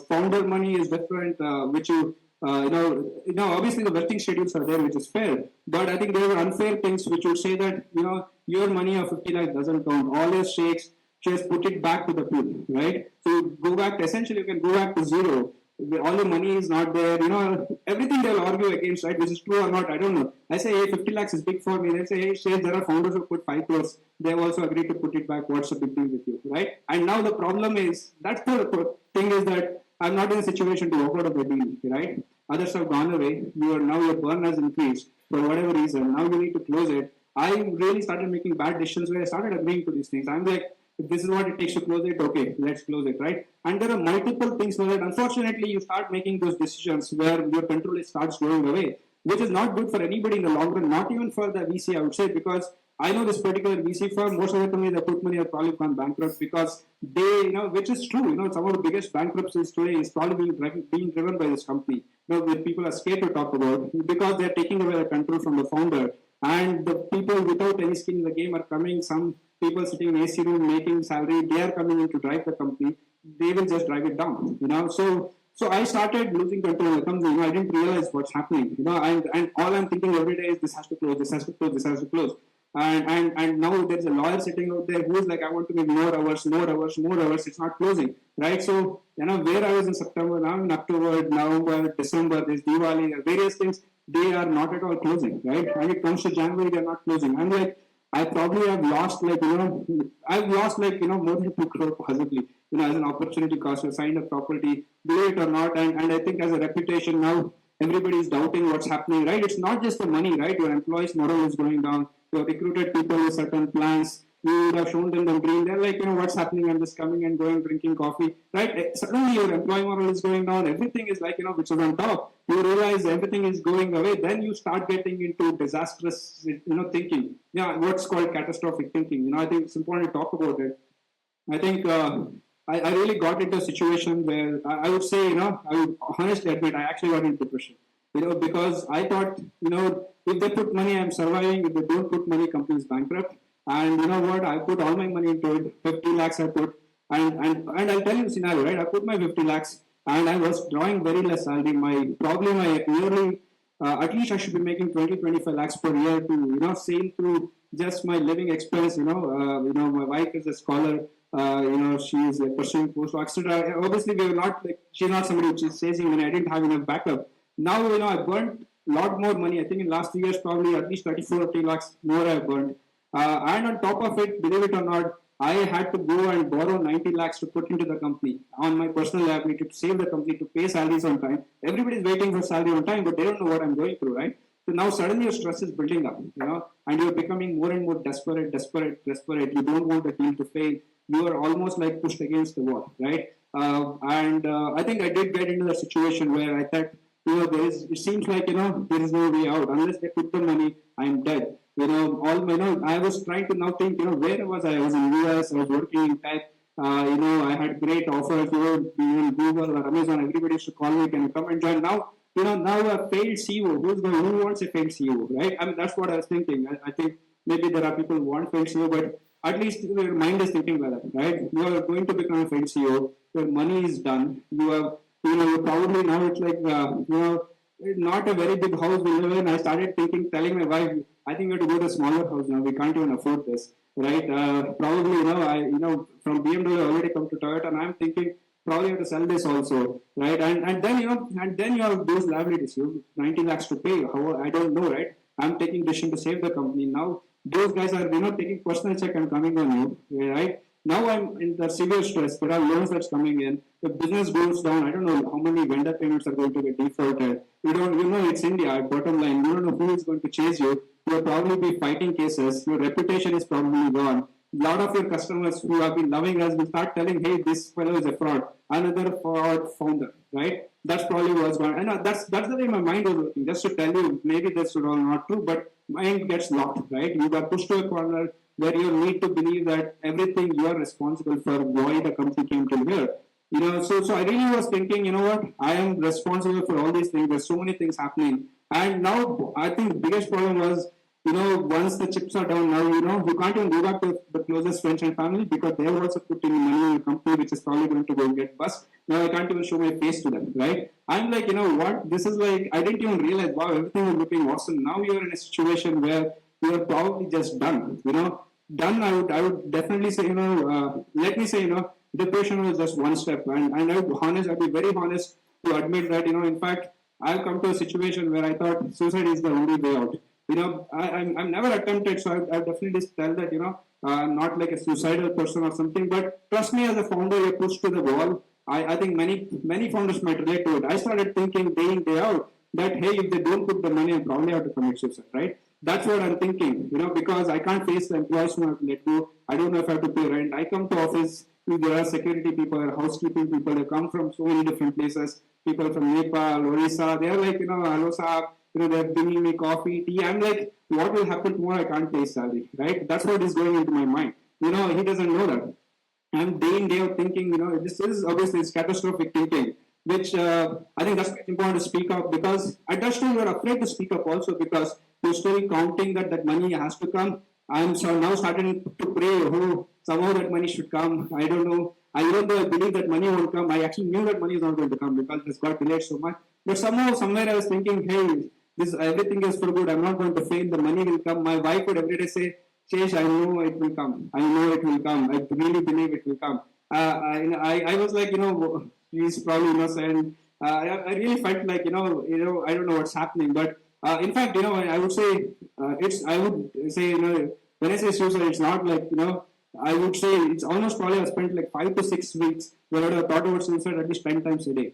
founder money is different, which obviously the vesting schedules are there, which is fair, but I think there are unfair things which would say that your money of 50 lakhs doesn't count. All your shakes, just put it back to the pool, right? So go back. Essentially, you can go back to zero. All the money is not there, everything they'll argue against, right? Which is true or not, I don't know. I say, hey, 50 lakhs is big for me. They say, hey, Shesh, there are founders who put 5 crores. They've also agreed to put it back. What's the big deal with you, right? And now the problem is, that's the thing is that I'm not in a situation to walk out of the deal, right? Others have gone away. Now your burn has increased for whatever reason. Now you need to close it. I really started making bad decisions where I started agreeing to these things. I'm like, if this is what it takes to close it, okay, let's close it, right? And there are multiple things where, unfortunately, you start making those decisions where your control starts going away, which is not good for anybody in the long run, not even for the VC, I would say, because I know this particular VC firm, most of the companies that put money have probably gone bankrupt because they, which is true, some of the biggest bankruptcies today is probably being driven by this company, where people are scared to talk about because they're taking away the control from the founder. And the people without any skin in the game are coming, some people sitting in AC room making salary, they are coming in to drive the company. They will just drive it down, So I started losing control of the company. I didn't realize what's happening, and all I'm thinking every day is this has to close, this has to close, this has to close. And now there's a lawyer sitting out there who's like, I want to make more hours, more hours, more hours. It's not closing, right? So, where I was in September, now in October, November, December, there's Diwali, various things, they are not at all closing, right? And it comes to January, they're not closing. I'm like, I probably have lost I've lost more than 2 crore possibly, as an opportunity cost. I signed a property, believe it or not, and I think as a reputation now, everybody is doubting what's happening, right? It's not just the money, right? Your employees' morale is going down. You have recruited people with certain plans. You would have shown them the dream. They're like, what's happening? I'm just coming and going, drinking coffee, right? Suddenly your employee morale is going down. Everything is like, which is on top. You realize everything is going away. Then you start getting into disastrous, thinking. Yeah, what's called catastrophic thinking. I think it's important to talk about it. I think I really got into a situation where I would say, I would honestly admit I actually got into depression. Because I thought, if they put money, I'm surviving. If they don't put money, company's bankrupt. And you know what? I put all my money into it. 50 lakhs I put. And I'll tell you the scenario, right? I put my 50 lakhs and I was drawing very less salary. Probably my yearly, at least I should be making 20-25 lakhs per year to, sail through just my living expense. My wife is a scholar. She is pursuing postdoc, etc. Obviously, we were not she's not somebody which is chasing money. I didn't have enough backup. Now, I burnt a lot more money. I think in last 2 years, probably at least 30 lakhs more I burnt. And on top of it, believe it or not, I had to go and borrow 90 lakhs to put into the company on my personal liability to save the company, to pay salaries on time. Everybody's waiting for salary on time, but they don't know what I'm going through, right? So now suddenly your stress is building up, and you're becoming more and more desperate. You don't want the deal to fail. You are almost like pushed against the wall, right? I think I did get into the situation where I thought, it seems like, there is no way out. Unless they put the money, I'm dead. I was trying to now think, where was I? I was in US, I was working in tech, I had great offers, even Google or Amazon, everybody used to call me, can you come and join? Now a failed CEO, who wants a failed CEO, right? I mean, that's what I was thinking. I think maybe there are people who want failed CEO, but at least your mind is thinking like that, right? You are going to become a failed CEO, your money is done, you have, probably now it's like, not a very big house we live in. I started telling my wife, I think we have to go to a smaller house now. We can't even afford this, right? Probably, from BMW I already come to Toyota, and I'm thinking probably have to sell this also, right? And then you have those liabilities. You have 90 lakhs to pay. How I don't know, right? I'm taking decision to save the company now. Those guys are taking personal check and coming on you, right? Now I'm in the severe stress. There are loans that's coming in. The business goes down. I don't know how many vendor payments are going to get defaulted. It's India. Bottom line, you don't know who is going to chase you. You'll probably be fighting cases. Your reputation is probably gone. A lot of your customers who have been loving us will start telling, hey, this fellow is a fraud. Another fraud founder, right? That's probably what's going on. And that's the way my mind was working. Just to tell you, maybe this is all not true, but mind gets locked, right? You got pushed to a corner where you need to believe that everything you are responsible for why the company came to here. So I really was thinking, I am responsible for all these things. There's so many things happening. And now I think the biggest problem was, once the chips are down now, you can't even go back to the closest friends and family because they have also put in money in a company which is probably going to go and get bust. Now I can't even show my face to them, right? I'm like, what? This is like, I didn't even realize, wow, everything is looking awesome. Now you're in a situation where you're probably just done, done. I would definitely say, let me say, depression was just one step. And I'd be very honest to admit that, in fact, I've come to a situation where I thought suicide is the only way out. I'm never attempted, so I definitely tell that, I'm not like a suicidal person or something, but trust me, as a founder, you're pushed to the wall. I think many founders might relate to it. I started thinking day in, day out that, hey, if they don't put the money, I probably have to commit suicide, right? That's what I'm thinking, because I can't face the employees who have to let go. I don't know if I have to pay rent. I come to office, there are security people, there are housekeeping people, they come from so many different places, people from Nepal, Orissa, they are like, hello, sir, they're bringing me coffee, tea. I'm like, what will happen tomorrow? I can't pay salary, right? That's what is going into my mind. He doesn't know that. I'm day in day out thinking, this is obviously it's catastrophic thinking, which I think that's important to speak up, because at that time you're afraid to speak up also, because you're still counting that money has to come. I'm so now starting to pray, oh, somehow that money should come. I don't know. Even though I believe that money won't come, I actually knew that money is not going to come because it's got delayed so much. But somehow, somewhere I was thinking, hey, this everything is for good. I'm not going to fail. The money will come. My wife would every day say, Shesh, I know it will come. I know it will come. I really believe it will come. I was like, he's probably innocent. I really felt like, I don't know what's happening. But in fact, I would say, I would say, when I say suicide, it's not like, I would say it's almost probably I've spent like 5 to 6 weeks where I thought about suicide at least 10 times a day.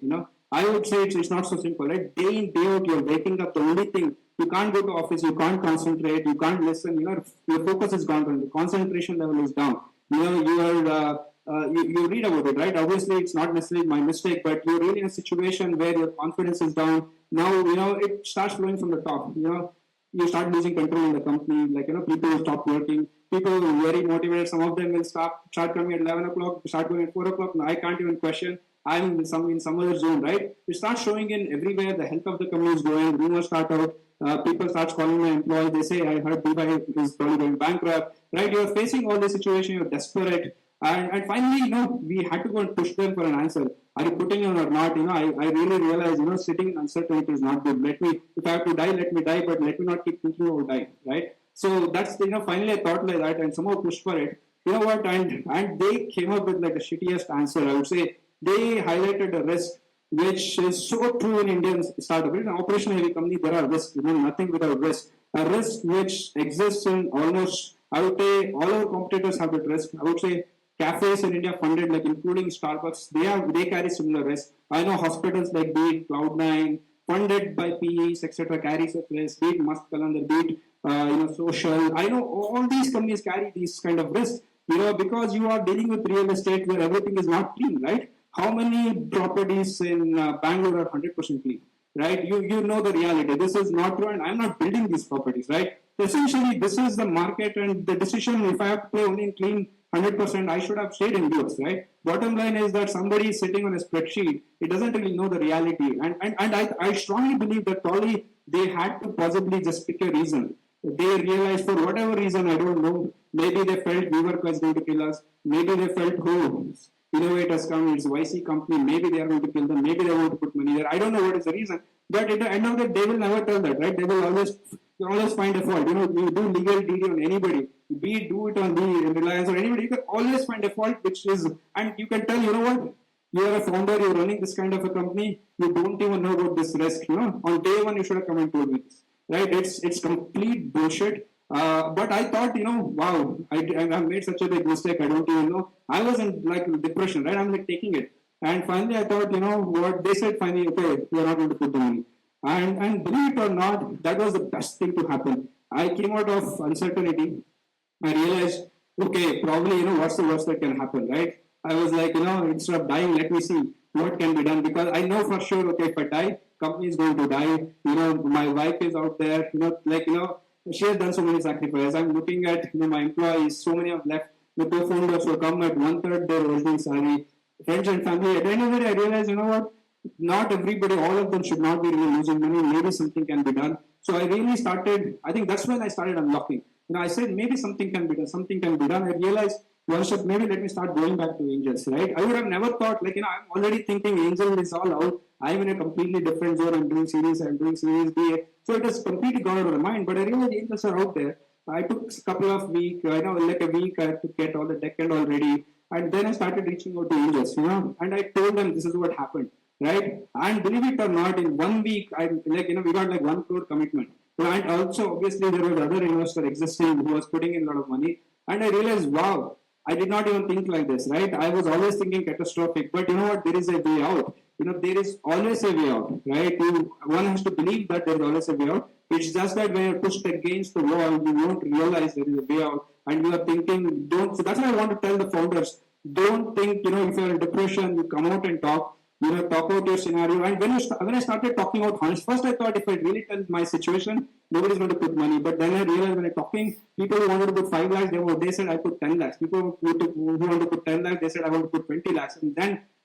I would say it's not so simple, right? Day in, day out, you're waking up. The only thing, you can't go to office, you can't concentrate, you can't listen. Your focus is gone, the concentration level is down. You read about it, right? Obviously, it's not necessarily my mistake, but you're really in a situation where your confidence is down. Now, it starts flowing from the top. You start losing control in the company. Like, people will stop working. People will be very motivated. Some of them will start coming at 11 o'clock, start going at 4 o'clock. Now, I can't even question. I'm in some other zone, right? It starts showing in everywhere. The health of the company is going. Rumors start out. People start calling my employees. They say, I heard Beehive is probably going bankrupt, right? You're facing all this situation. You're desperate. And finally, we had to go and push them for an answer. Are you putting in or not? I really realized, sitting in uncertainty is not good. If I have to die, let me die, but let me not keep thinking about dying, right? So that's, finally I thought like that and somehow pushed for it. You know what? And they came up with like the shittiest answer, I would say. They highlighted a risk which is so true in Indian startup. In an operational heavy company, there are risks, nothing without risk. A risk which exists in almost, I would say, all our competitors have that risk. I would say cafes in India funded, like including Starbucks, they carry similar risk. I know hospitals like be it Cloud9, funded by PEs, etc., carry such risk, be it Mastkalandar, be it social. I know all these companies carry these kind of risks, because you are dealing with real estate where everything is not clean, right? How many properties in Bangalore are 100% clean, right? You know the reality. This is not true, and I'm not building these properties, right? So essentially, this is the market, and the decision, if I have to play only in clean 100%, I should have stayed indoors, right? Bottom line is that somebody is sitting on a spreadsheet, it doesn't really know the reality. And I strongly believe that probably they had to possibly just pick a reason. They realized for whatever reason, I don't know, maybe they felt WeWork was going to kill us, maybe they felt, oh, innovators come, it's a YC company, maybe they are going to kill them, maybe they want to put money there. I don't know what is the reason, but at the end of the day, they will never tell that, right? They will always find a fault. You do legal DD on anybody, do it on the Reliance or anybody, you can always find a fault, which is, and you can tell, what? You are a founder, you're running this kind of a company, you don't even know about this risk, On day one, you should have come and told me this, right? It's complete bullshit. But I thought, wow, I made such a big mistake. I don't even know. I was in like depression, right? I'm like taking it. And finally, I thought, what they said, finally, okay, you're not going to put the money. And believe it or not, that was the best thing to happen. I came out of uncertainty. I realized, okay, probably, what's the worst that can happen, right? I was like, instead of dying, let me see what can be done, because I know for sure, okay, if I die, company is going to die. My wife is out there, she has done so many sacrifices. I'm looking at my employees, so many have left. The co-founders will come at 1/3 their original salary. Friends and family. At the end of it, I realized, what? Not everybody, all of them should not be really losing money. Maybe something can be done. So I really started, I think that's when I started unlocking. I said maybe something can be done, something can be done. I realized one should maybe let me start going back to angels, right? I would have never thought, I'm already thinking angel is all out. I'm in a completely different zone. I'm doing series B. So it has completely gone out of my mind. But I realized angels are out there. I took a couple of weeks, like a week, I had to get all the tech end all ready. And then I started reaching out to angels, and I told them this is what happened, right? And believe it or not, in 1 week, we got like 1 crore commitment. And also, obviously, there was other investor existing who was putting in a lot of money. And I realized, wow, I did not even think like this, right? I was always thinking catastrophic, but you know what? There is a way out. There is always a way out, right? One has to believe that there is always a way out. It's just that when you're pushed against the wall, you won't realize there is a way out, and you are thinking, don't. So that's why I want to tell the founders, don't think, if you're in depression, you come out and talk. talk out your scenario. And when I started talking out honest, first I thought if I really tell my situation, nobody's going to put money. But then I realized when I'm talking, people who wanted to put 5 lakhs, they said I put 10 lakhs. People who want to put 10 lakhs, they said I want to put 20 lakhs.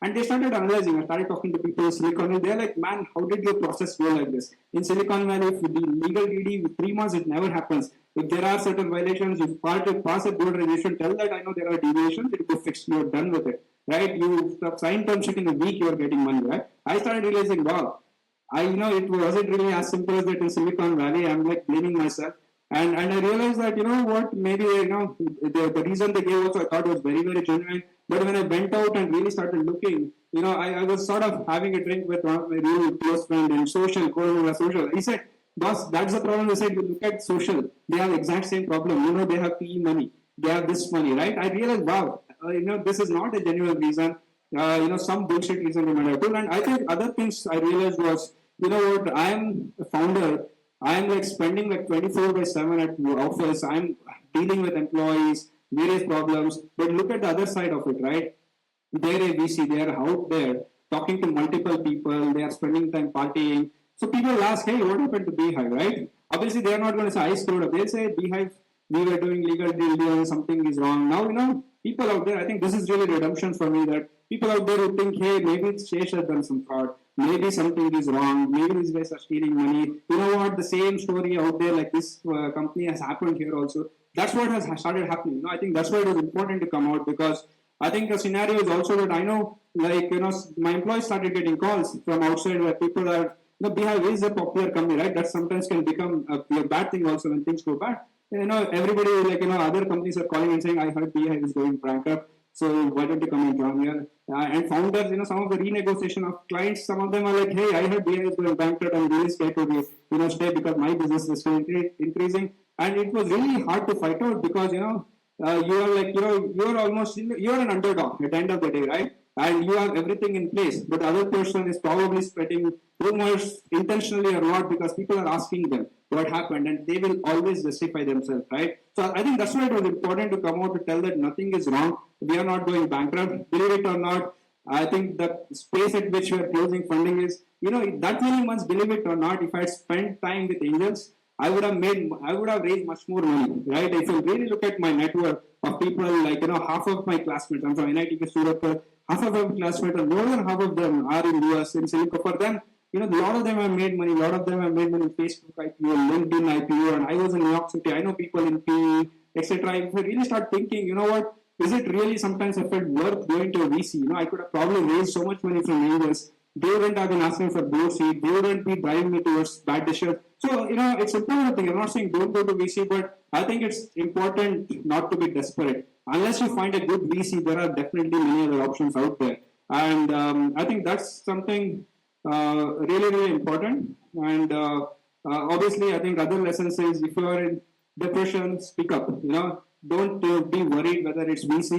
And they started analyzing. I started talking to people in Silicon Valley. They're like, man, how did your process go like this? In Silicon Valley, if you do legal DD with 3 months, it never happens. If there are certain violations, you pass a good resolution, tell that I know there are deviations, it will be fixed, you're done with it. Right? You sign term sheet in a week, you're getting money, right? I started realizing, wow, it wasn't really as simple as that in Silicon Valley. I'm like blaming myself. And I realized that, what, maybe, the reason they gave also I thought was very, very genuine. But when I went out and really started looking, I was sort of having a drink with one of my really close friends in social. He said, boss, that's the problem. He said, you look at social, they have exact same problem. They have PE money, they have this money, right? I realized, wow, this is not a genuine reason. Some bullshit reason they might have told. And I think other things I realized was, what, I am a founder. I am like spending like 24/7 at the office. I'm dealing with employees, various problems. But look at the other side of it, right? They're a VC, they are out there talking to multiple people, they are spending time partying. So people ask, hey, what happened to Beehive, right? Obviously, they are not going to say, I screwed up. They'll say, Beehive, we were doing legal diligence, something is wrong. Now, people out there, I think this is really redemption for me, that people out there who think, hey, maybe Shesh has done some fraud, maybe something is wrong, maybe these guys are stealing money. You know what? The same story out there, like this company has happened here also. That's what has started happening. I think that's why it was important to come out, because I think the scenario is also that I know, like, my employees started getting calls from outside where people are, Beehive is a popular company, right? That sometimes can become a bad thing also when things go bad. Everybody, like, other companies are calling and saying, I heard Beehive is going bankrupt, so why don't you come and join here? And founders, some of the renegotiation of clients, some of them are like, hey, I heard Beehive is going bankrupt, I'm really scared to stay because my business is increasing. And it was really hard to fight out because, you are like, you're an underdog at the end of the day, right? And you have everything in place, but the other person is probably spreading rumors intentionally or not, because people are asking them what happened, and they will always justify themselves, right? So I think that's why it was important to come out to tell that nothing is wrong. We are not going bankrupt, believe it or not. I think the space at which we are closing funding is, that many months, believe it or not, if I had spent time with angels, I would have raised much more money, right? If you really look at my network of people, like, half of my classmates, I'm from NIT Surat, half of my classmates, more than half of them are in US, in Silicon. For them, a lot of them have made money, a lot of them have made money in Facebook IPO, LinkedIn IPO, and I was in New York City, I know people in PE, etc. If I really start thinking, what, is it really sometimes I felt worth going to a VC? I could have probably raised so much money from angels. They wouldn't have been asking for board seat. They wouldn't be driving me towards bad decisions. So, it's important thing. I'm not saying don't go to VC, but I think it's important not to be desperate. Unless you find a good VC, there are definitely many other options out there. And I think that's something really, really important. And obviously, I think other lessons is if you are in depression, speak up. Don't be worried whether it's VC.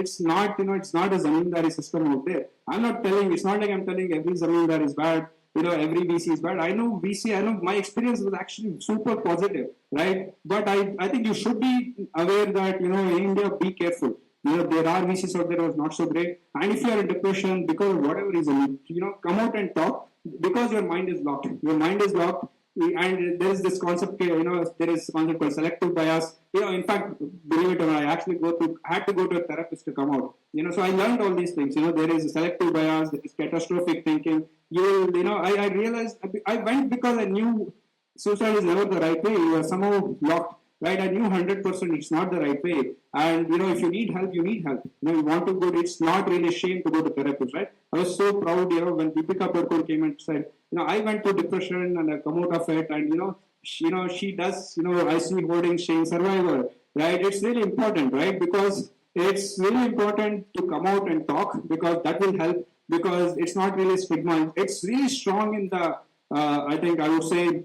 It's not it's not a zamindari system out there. I'm not telling. It's not like I'm telling every zamindar is bad. Every VC is bad. I know VC. I know my experience was actually super positive, right? But I think you should be aware that in India, be careful. There are VCs out there who are not so great. And if you are in depression because of whatever reason, come out and talk, because your mind is locked. Your mind is locked. And there is this concept, there is a concept called selective bias. In fact, believe it or not, I actually had to go to a therapist to come out. So I learned all these things. There is a selective bias, there is catastrophic thinking. I realized I went because I knew suicide is never the right way. You are somehow locked, right? I knew 100% it's not the right way. And if you need help, you need help. You want to go. It's not really a shame to go to therapist, right? I was so proud, when Deepika Padukone came and said, I went through depression and I come out of it, and she does, I see holding shame survivor, right? It's really important, right? Because it's really important to come out and talk, because that will help, because it's not really stigma. It's really strong in the, I think I would say,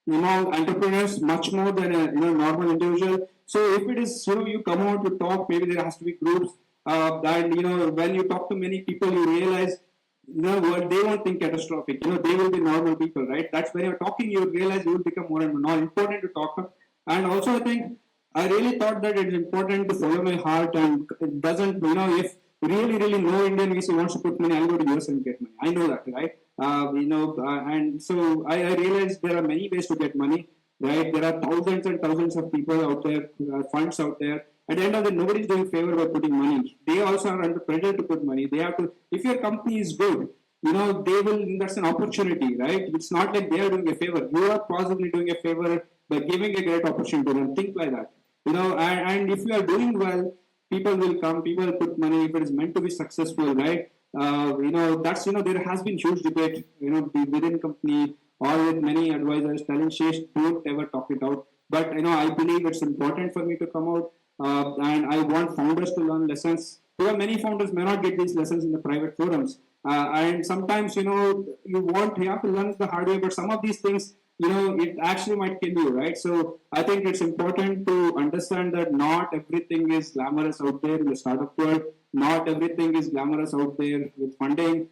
entrepreneurs much more than a normal individual. So if it is, you come out to talk, maybe there has to be groups, and when you talk to many people, you realize what they won't think catastrophic. They will be normal people, right? That's when you're talking, you realize you will become more and more important to talk. And also, I think I really thought that it's important to follow my heart, and it doesn't, if really no Indian VC wants to put money. I'll go to US and get money. I know that, right? And so I realized there are many ways to get money, right? There are thousands and thousands of people out there, funds out there. At the end of the day, nobody's doing favor by putting money. They also are under pressure to put money. They have to, if your company is good, they will, that's an opportunity, right? It's not like they are doing a favor. You are possibly doing a favor by giving a great opportunity to them. Think like that. And if you are doing well, people will come, people will put money if it is meant to be successful, right? There has been huge debate, within company or with many advisors telling Shesh, don't ever talk it out. But, I believe it's important for me to come out, and I want founders to learn lessons. Because many founders may not get these lessons in the private forums. And sometimes, you have to learn the hard way, but some of these things, it actually might kill you, right? So I think it's important to understand that not everything is glamorous out there in the startup world. Not everything is glamorous out there with funding.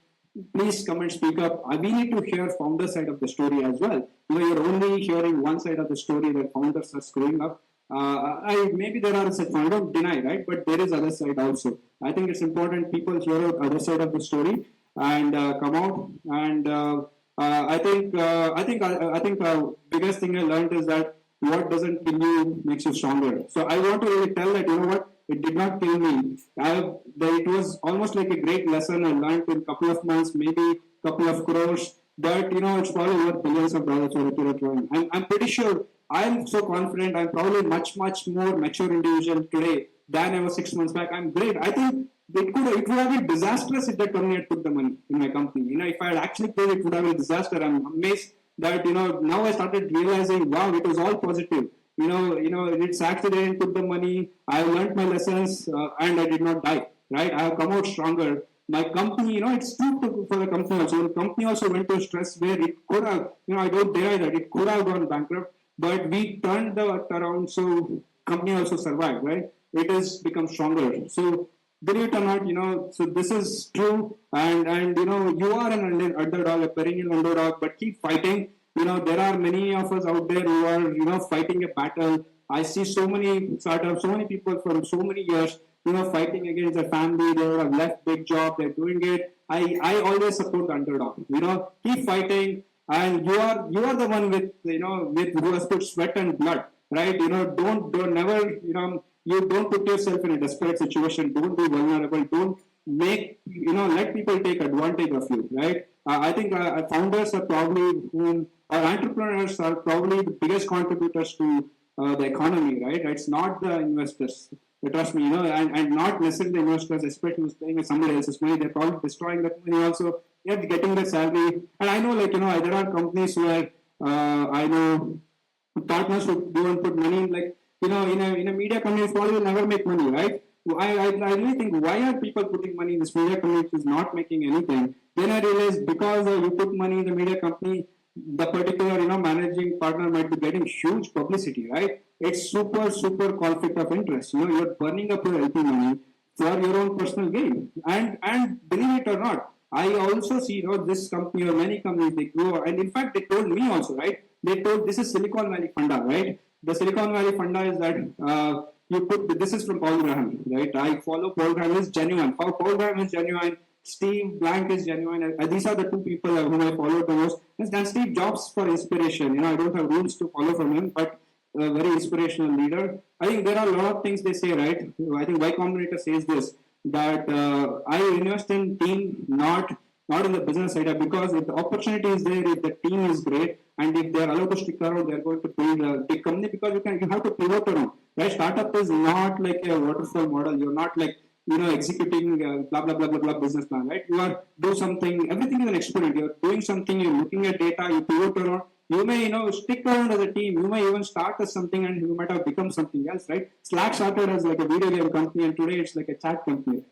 Please come and speak up. We need to hear founder side of the story as well. You're only hearing one side of the story that founders are screwing up. Maybe there are such, I don't deny, right? But there is other side also. I think it's important people hear out other side of the story and come out. And I think biggest thing I learned is that what doesn't kill you makes you stronger. So I want to really tell that, what, it did not kill me. It was almost like a great lesson I learned in a couple of months, maybe a couple of crores. But, it's probably worth billions of dollars over a period of time. I'm pretty sure, I'm so confident, I'm probably much more mature individual today than I was 6 months back. I'm great. I think it would have been disastrous if that company had put the money in my company. If I had actually played, it would have been a disaster. I'm amazed that, now I started realizing, wow, it was all positive. It's actually they didn't put the money. I learned my lessons and I did not die, right? I have come out stronger. My company, it's true for the company also. The company also went to stress where it could have, I don't deny that, it could have gone bankrupt, but we turned that around so company also survived, right? It has become stronger. So believe it or not, so this is true, and you are an underdog, a perennial underdog, but keep fighting. There are many of us out there who are, fighting a battle. I see so many startups, so many people from so many years, fighting against their family. They have left big job, they're doing it. I always support the underdog. Keep fighting, and you are the one with who has put sweat and blood, right? Don't never, you don't put yourself in a desperate situation. Don't be vulnerable. Don't make, let people take advantage of you, right? I think founders are probably or entrepreneurs are probably the biggest contributors to the economy, right? It's not the investors. Trust me, and not necessarily the investors, especially who's paying with somebody else's money. They're probably destroying that money also. Yet getting the salary. And I know, there are companies where I know partners who go and put money, in a media company, probably will never make money, right? I really think, why are people putting money in this media company which is not making anything? Then I realized, because you put money in the media company, the particular managing partner might be getting huge publicity, right? It's super conflict of interest. You're burning up your LP money for your own personal gain. And believe it or not, I also see this company or many companies, they grow, and in fact they told me also, right? They told, this is Silicon Valley Funda, right? The Silicon Valley Funda is that you put, this is from Paul Graham, right? I follow Paul Graham, is genuine. Paul Graham is genuine. Steve Blank is genuine. These are the two people whom I follow the most. And Steve Jobs for inspiration. I don't have rules to follow from him, but a very inspirational leader. I think there are a lot of things they say, right? I think Y Combinator says this, that I invest in team, not in the business side, because if the opportunity is there, if the team is great, and if they are allowed to stick around, they are going to build a big company, because you have to pivot around. Right? Startup is not like a waterfall model. You're not like executing blah blah blah blah blah business plan, right? You are do something. Everything is an experiment. You're doing something. You're looking at data. You pivot around. You may stick around as a team. You may even start as something, and you might have become something else, right? Slack started as like a video game company, and today it's like a chat company.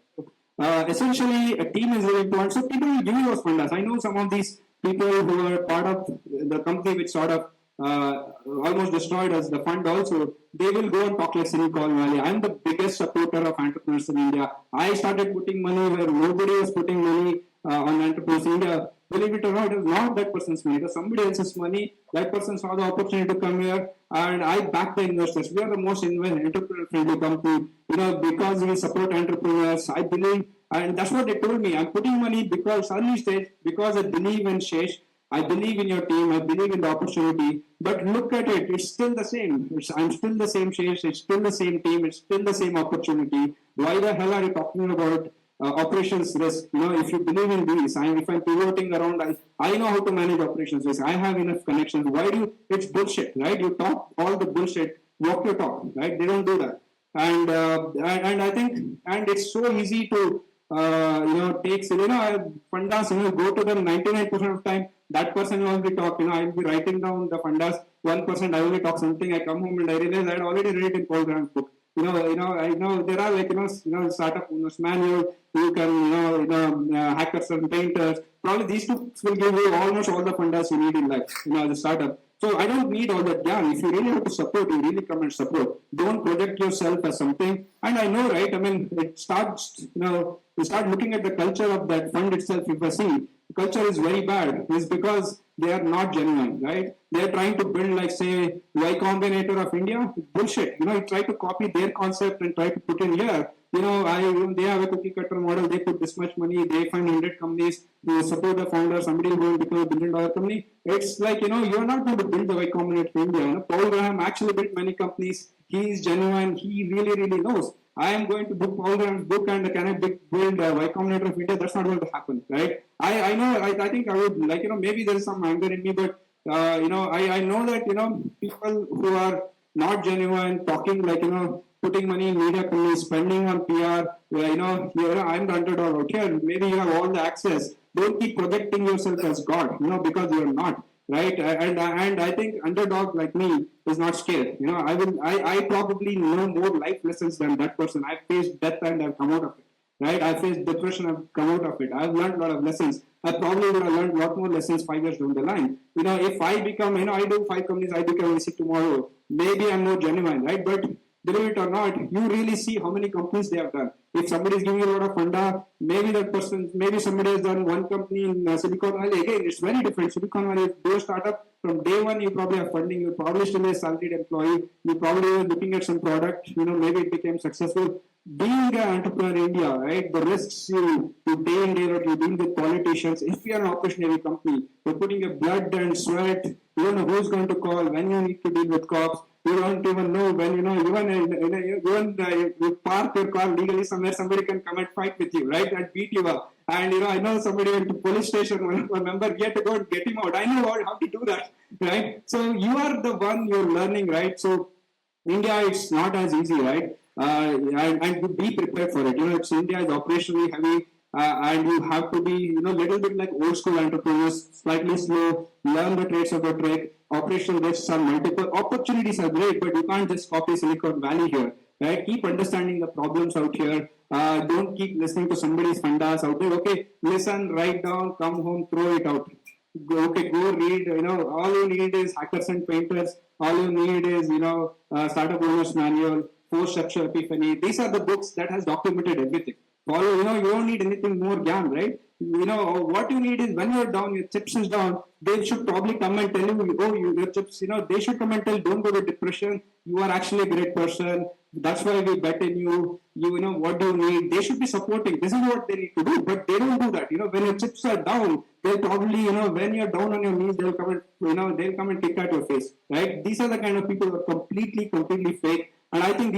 Essentially, a team is really important. So people will give you those funders. I know some of these people who are part of the company which sort of almost destroyed us, the fund also, they will go and talk like Silicon Valley. I'm the biggest supporter of entrepreneurs in India. I started putting money where nobody was putting money on entrepreneurs in India. Believe it or not, it was not that person's money. It was somebody else's money. That person saw the opportunity to come here, and I backed the investors. We are the most entrepreneur-friendly company, because we support entrepreneurs. I believe And that's what they told me. I'm putting money because early stage, because I believe in Shesh. I believe in your team. I believe in the opportunity. But look at it. It's still the same. I'm still the same Shesh. It's still the same team. It's still the same opportunity. Why the hell are you talking about operations risk? If you believe in these, if I'm pivoting around, I know how to manage operations risk. I have enough connections. Why do you? It's bullshit, right? You talk all the bullshit, walk your talk, right? They don't do that. And I think, and it's so easy to takes, fundas, go to them 99% of time. That person will only talk, I'll be writing down the fundas. 1% I only talk something. I come home and I realize I already read it in Paul Graham's book. I know there are startup owners manual. You can, hackers and painters. Probably these two will give you almost all the fundas you need in life, as a startup. So I don't need all that yarn. If you really have to support, you really come and support. Don't project yourself as something. And I know, right? I mean, it starts, you start looking at the culture of that fund itself. If I see the culture is very bad, is because they are not genuine, right? They are trying to build, like, say, Y Combinator of India. Bullshit. You try to copy their concept and try to put in here. They have a cookie cutter model. They put this much money. They find 100 companies. They support the founder. Somebody will go and become $1 billion company. It's like, you're not going to build the Y Combinator for India. Paul Graham actually built many companies. He is genuine. He really, really knows. I am going to book Paul Graham's book and can I build Y Combinator of India? That's not going to happen, right? I know. I think I would like, maybe there is some anger in me, but I know that people who are not genuine, talking like putting money in media companies, spending on PR. I'm the underdog out here. Maybe you have all the access. Don't keep projecting yourself as God, because you're not, right? And I think underdog like me is not scared. I probably know more life lessons than that person. I've faced death and I've come out of it, right? I faced depression, I've come out of it. I've learned a lot of lessons. I probably would have learned a lot more lessons 5 years down the line. If I become, I do 5 companies, I become VC tomorrow. Maybe I'm more genuine, right? But believe it or not, you really see how many companies they have done. If somebody is giving you a lot of funda, maybe somebody has done one company in Silicon Valley. Again, it's very different. Silicon Valley, if do a startup, from day one, you probably have funding. You're probably still a salaried employee. You probably are looking at some product. Maybe it became successful. Being an entrepreneur in India, right? The risks you day in, day out, you deal with politicians. If you are an operationary company, you're putting your blood and sweat. You don't know who's going to call, when you need to deal with cops. You don't even know when, you park your car legally somewhere, somebody can come and fight with you, right? And beat you up. And, I know somebody went to police station, one member, you have to go and get him out. I know how to do that, right? So you are the one you're learning, right? So India, it's not as easy, right? And be prepared for it. It's India is operationally heavy. And you have to be, little bit like old school entrepreneurs, slightly slow, learn the trades of the trade. Operational risks are multiple. Opportunities are great, but you can't just copy Silicon Valley here, right? Keep understanding the problems out here. Don't keep listening to somebody's fundas out there. Okay, listen, write down, come home, throw it out. Go read. All you need is Hackers and Painters. All you need is, Startup Owners Manual, Post-Structure Epiphany. These are the books that has documented everything. Follow, you don't need anything more jam, right? What you need is when you're down, your chips is down, they should probably come and tell you, your chips, they should come and tell, don't go to depression. You are actually a great person. That's why we bet in you. What do you need? They should be supporting. This is what they need to do, but they don't do that. When your chips are down, they'll probably, when you're down on your knees, they'll come and, they'll come and kick at your face, right? These are the kind of people who are completely fake. And I think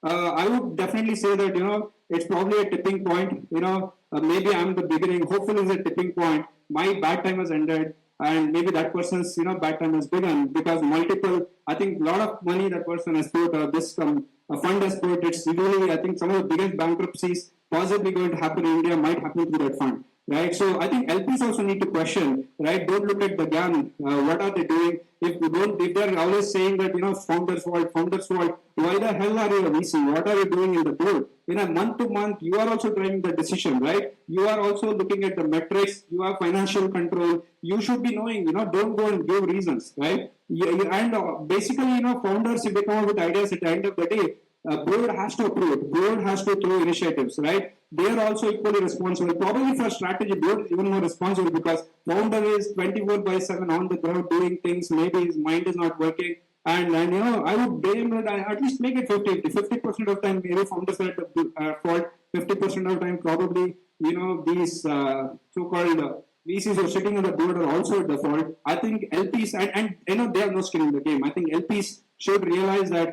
I would definitely say that, it's probably a tipping point. Maybe I'm the beginning. Hopefully, it's a tipping point. My bad time has ended, and maybe that person's bad time has begun because multiple. I think a lot of money that person has put, this a fund has put. It's really, I think, some of the biggest bankruptcies possibly going to happen in India might happen through that fund. Right, so I think LPs also need to question, right? Don't look at the gun. What are they doing? If they're always saying that founders fault, why the hell are you a VC? What are you doing in the board? Month to month, you are also driving the decision, right? You are also looking at the metrics. You have financial control. You should be knowing. Don't go and give reasons, right? And basically, founders, if they come up with ideas at the end of the day, board has to approve it. Board has to throw initiatives, right? They are also equally responsible. Probably for strategy, board is even more responsible because founder is 24/7 on the ground doing things. Maybe his mind is not working. And I would blame it, at least make it 50%. 50% of time, maybe founders are at fault. 50% of the time, probably, these so-called VCs who are sitting on the board are also at the fault. I think LPs, and they have no skin in the game. I think LPs should realize that,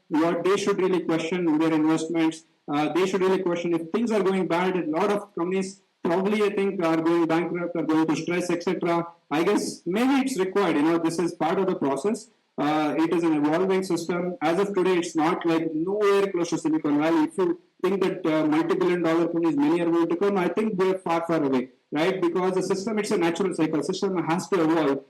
what they should really question their investments. They should really question if things are going bad. A lot of companies probably, I think, are going bankrupt, are going to stress, etc. I guess maybe it's required. This is part of the process. It is an evolving system. As of today, it's not like nowhere close to Silicon Valley. If you think that multi-billion-dollar companies, many are going to come, I think they're far, far away, right? Because the system, it's a natural cycle. The system has to evolve.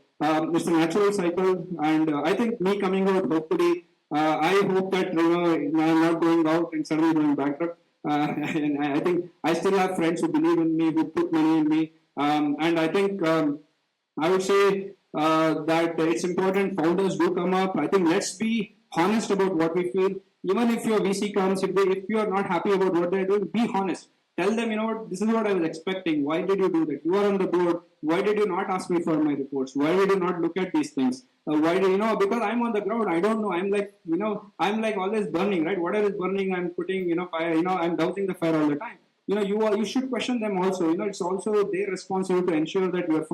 It's a natural cycle, and I think me coming out, hopefully, I hope that I'm not going out and suddenly going bankrupt. And I think I still have friends who believe in me, who put money in me, and I think I would say that it's important founders do come up. I think let's be honest about what we feel. Even if your VC comes, if you are not happy about what they're doing, be honest. Tell them, this is what I was expecting. Why did you do that? You are on the board. Why did you not ask me for my reports? Why did you not look at these things? Why do because I'm on the ground. I don't know. I'm like always burning, right? Whatever is burning, I'm putting, fire, I'm dousing the fire all the time. You should question them also. It's also their responsibility to ensure that your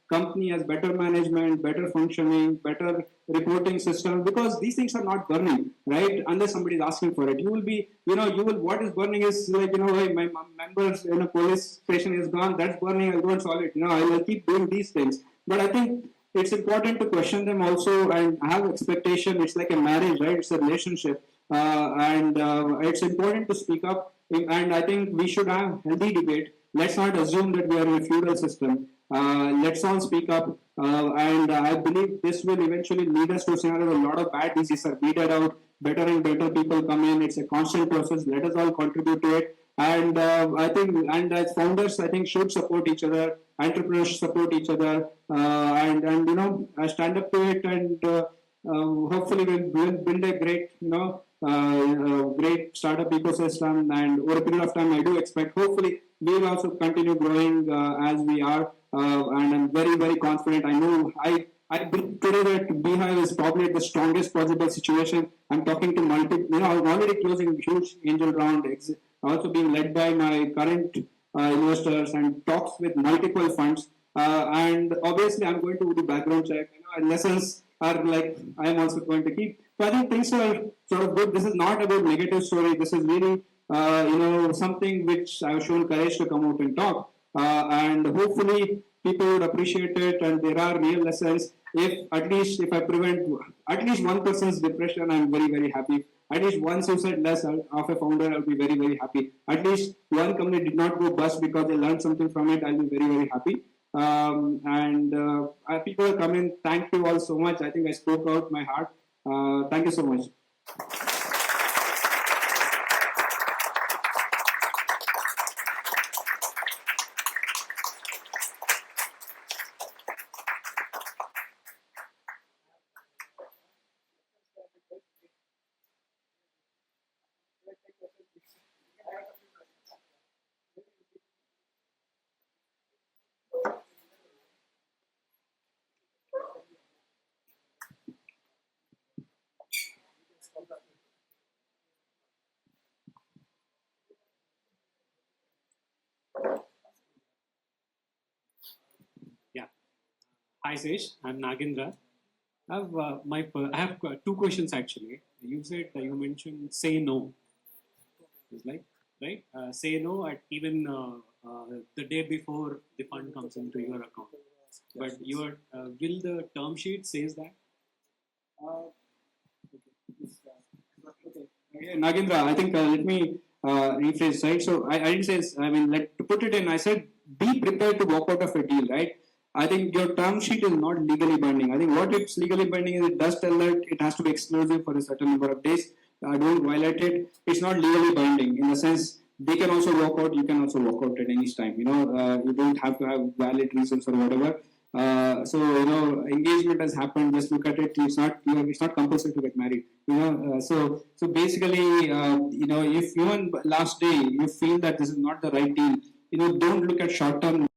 company has better management, better functioning, better reporting system, because these things are not burning, right? Unless somebody is asking for it. You will, what is burning is like, hey, my members in a police station is gone, that's burning, I'll go and solve it. I will keep doing these things. But I think it's important to question them also and have expectation. It's like a marriage, right? It's a relationship. And it's important to speak up. And I think we should have healthy debate. Let's not assume that we are in a feudal system. Let's all speak up, and I believe this will eventually lead us to a scenario where a lot of bad diseases are weeded out, better and better people come in. It's a constant process. Let us all contribute to it. And I think, and as founders, I think should support each other. Entrepreneurs support each other, and stand up to it, and hopefully we'll build a great, great startup ecosystem. And over a period of time, I do expect, hopefully, we will also continue growing as we are. And I'm very, very confident. I know I believe today that Beehive is probably the strongest possible situation. I'm talking to I'm already closing huge angel round, also being led by my current investors, and talks with multiple funds. And obviously, I'm going to do background check. And lessons are like I am also going to keep. So I think things are sort of good. This is not about negative story. This is really something which I've shown courage to come out and talk. And hopefully people would appreciate it, and there are real lessons. If I prevent at least one person's depression, I'm very, very happy. At least one suicide less of a founder, I'll be very, very happy. At least one company did not go bust because they learned something from it, I'll be very, very happy. People come in, thank you all so much. I think I spoke out my heart. Thank you so much. Yeah. Hi, Shesh. I'm Nagendra. I have two questions actually. You said you mentioned say no. It's like right. Say no at even the day before the fund comes into your account. But your will the term sheet says that? Okay, Nagendra, I think let me rephrase, right? So I didn't say, like to put it in, I said, be prepared to walk out of a deal, right? I think your term sheet is not legally binding. I think what it's legally binding is it does tell that it has to be exclusive for a certain number of days. Don't violate it. It's not legally binding in the sense they can also walk out. You can also walk out at any time. You don't have to have valid reasons or whatever. So engagement has happened. Just look at it. It's not compulsory to get married. So basically, if even last day you feel that this is not the right deal, don't look at short term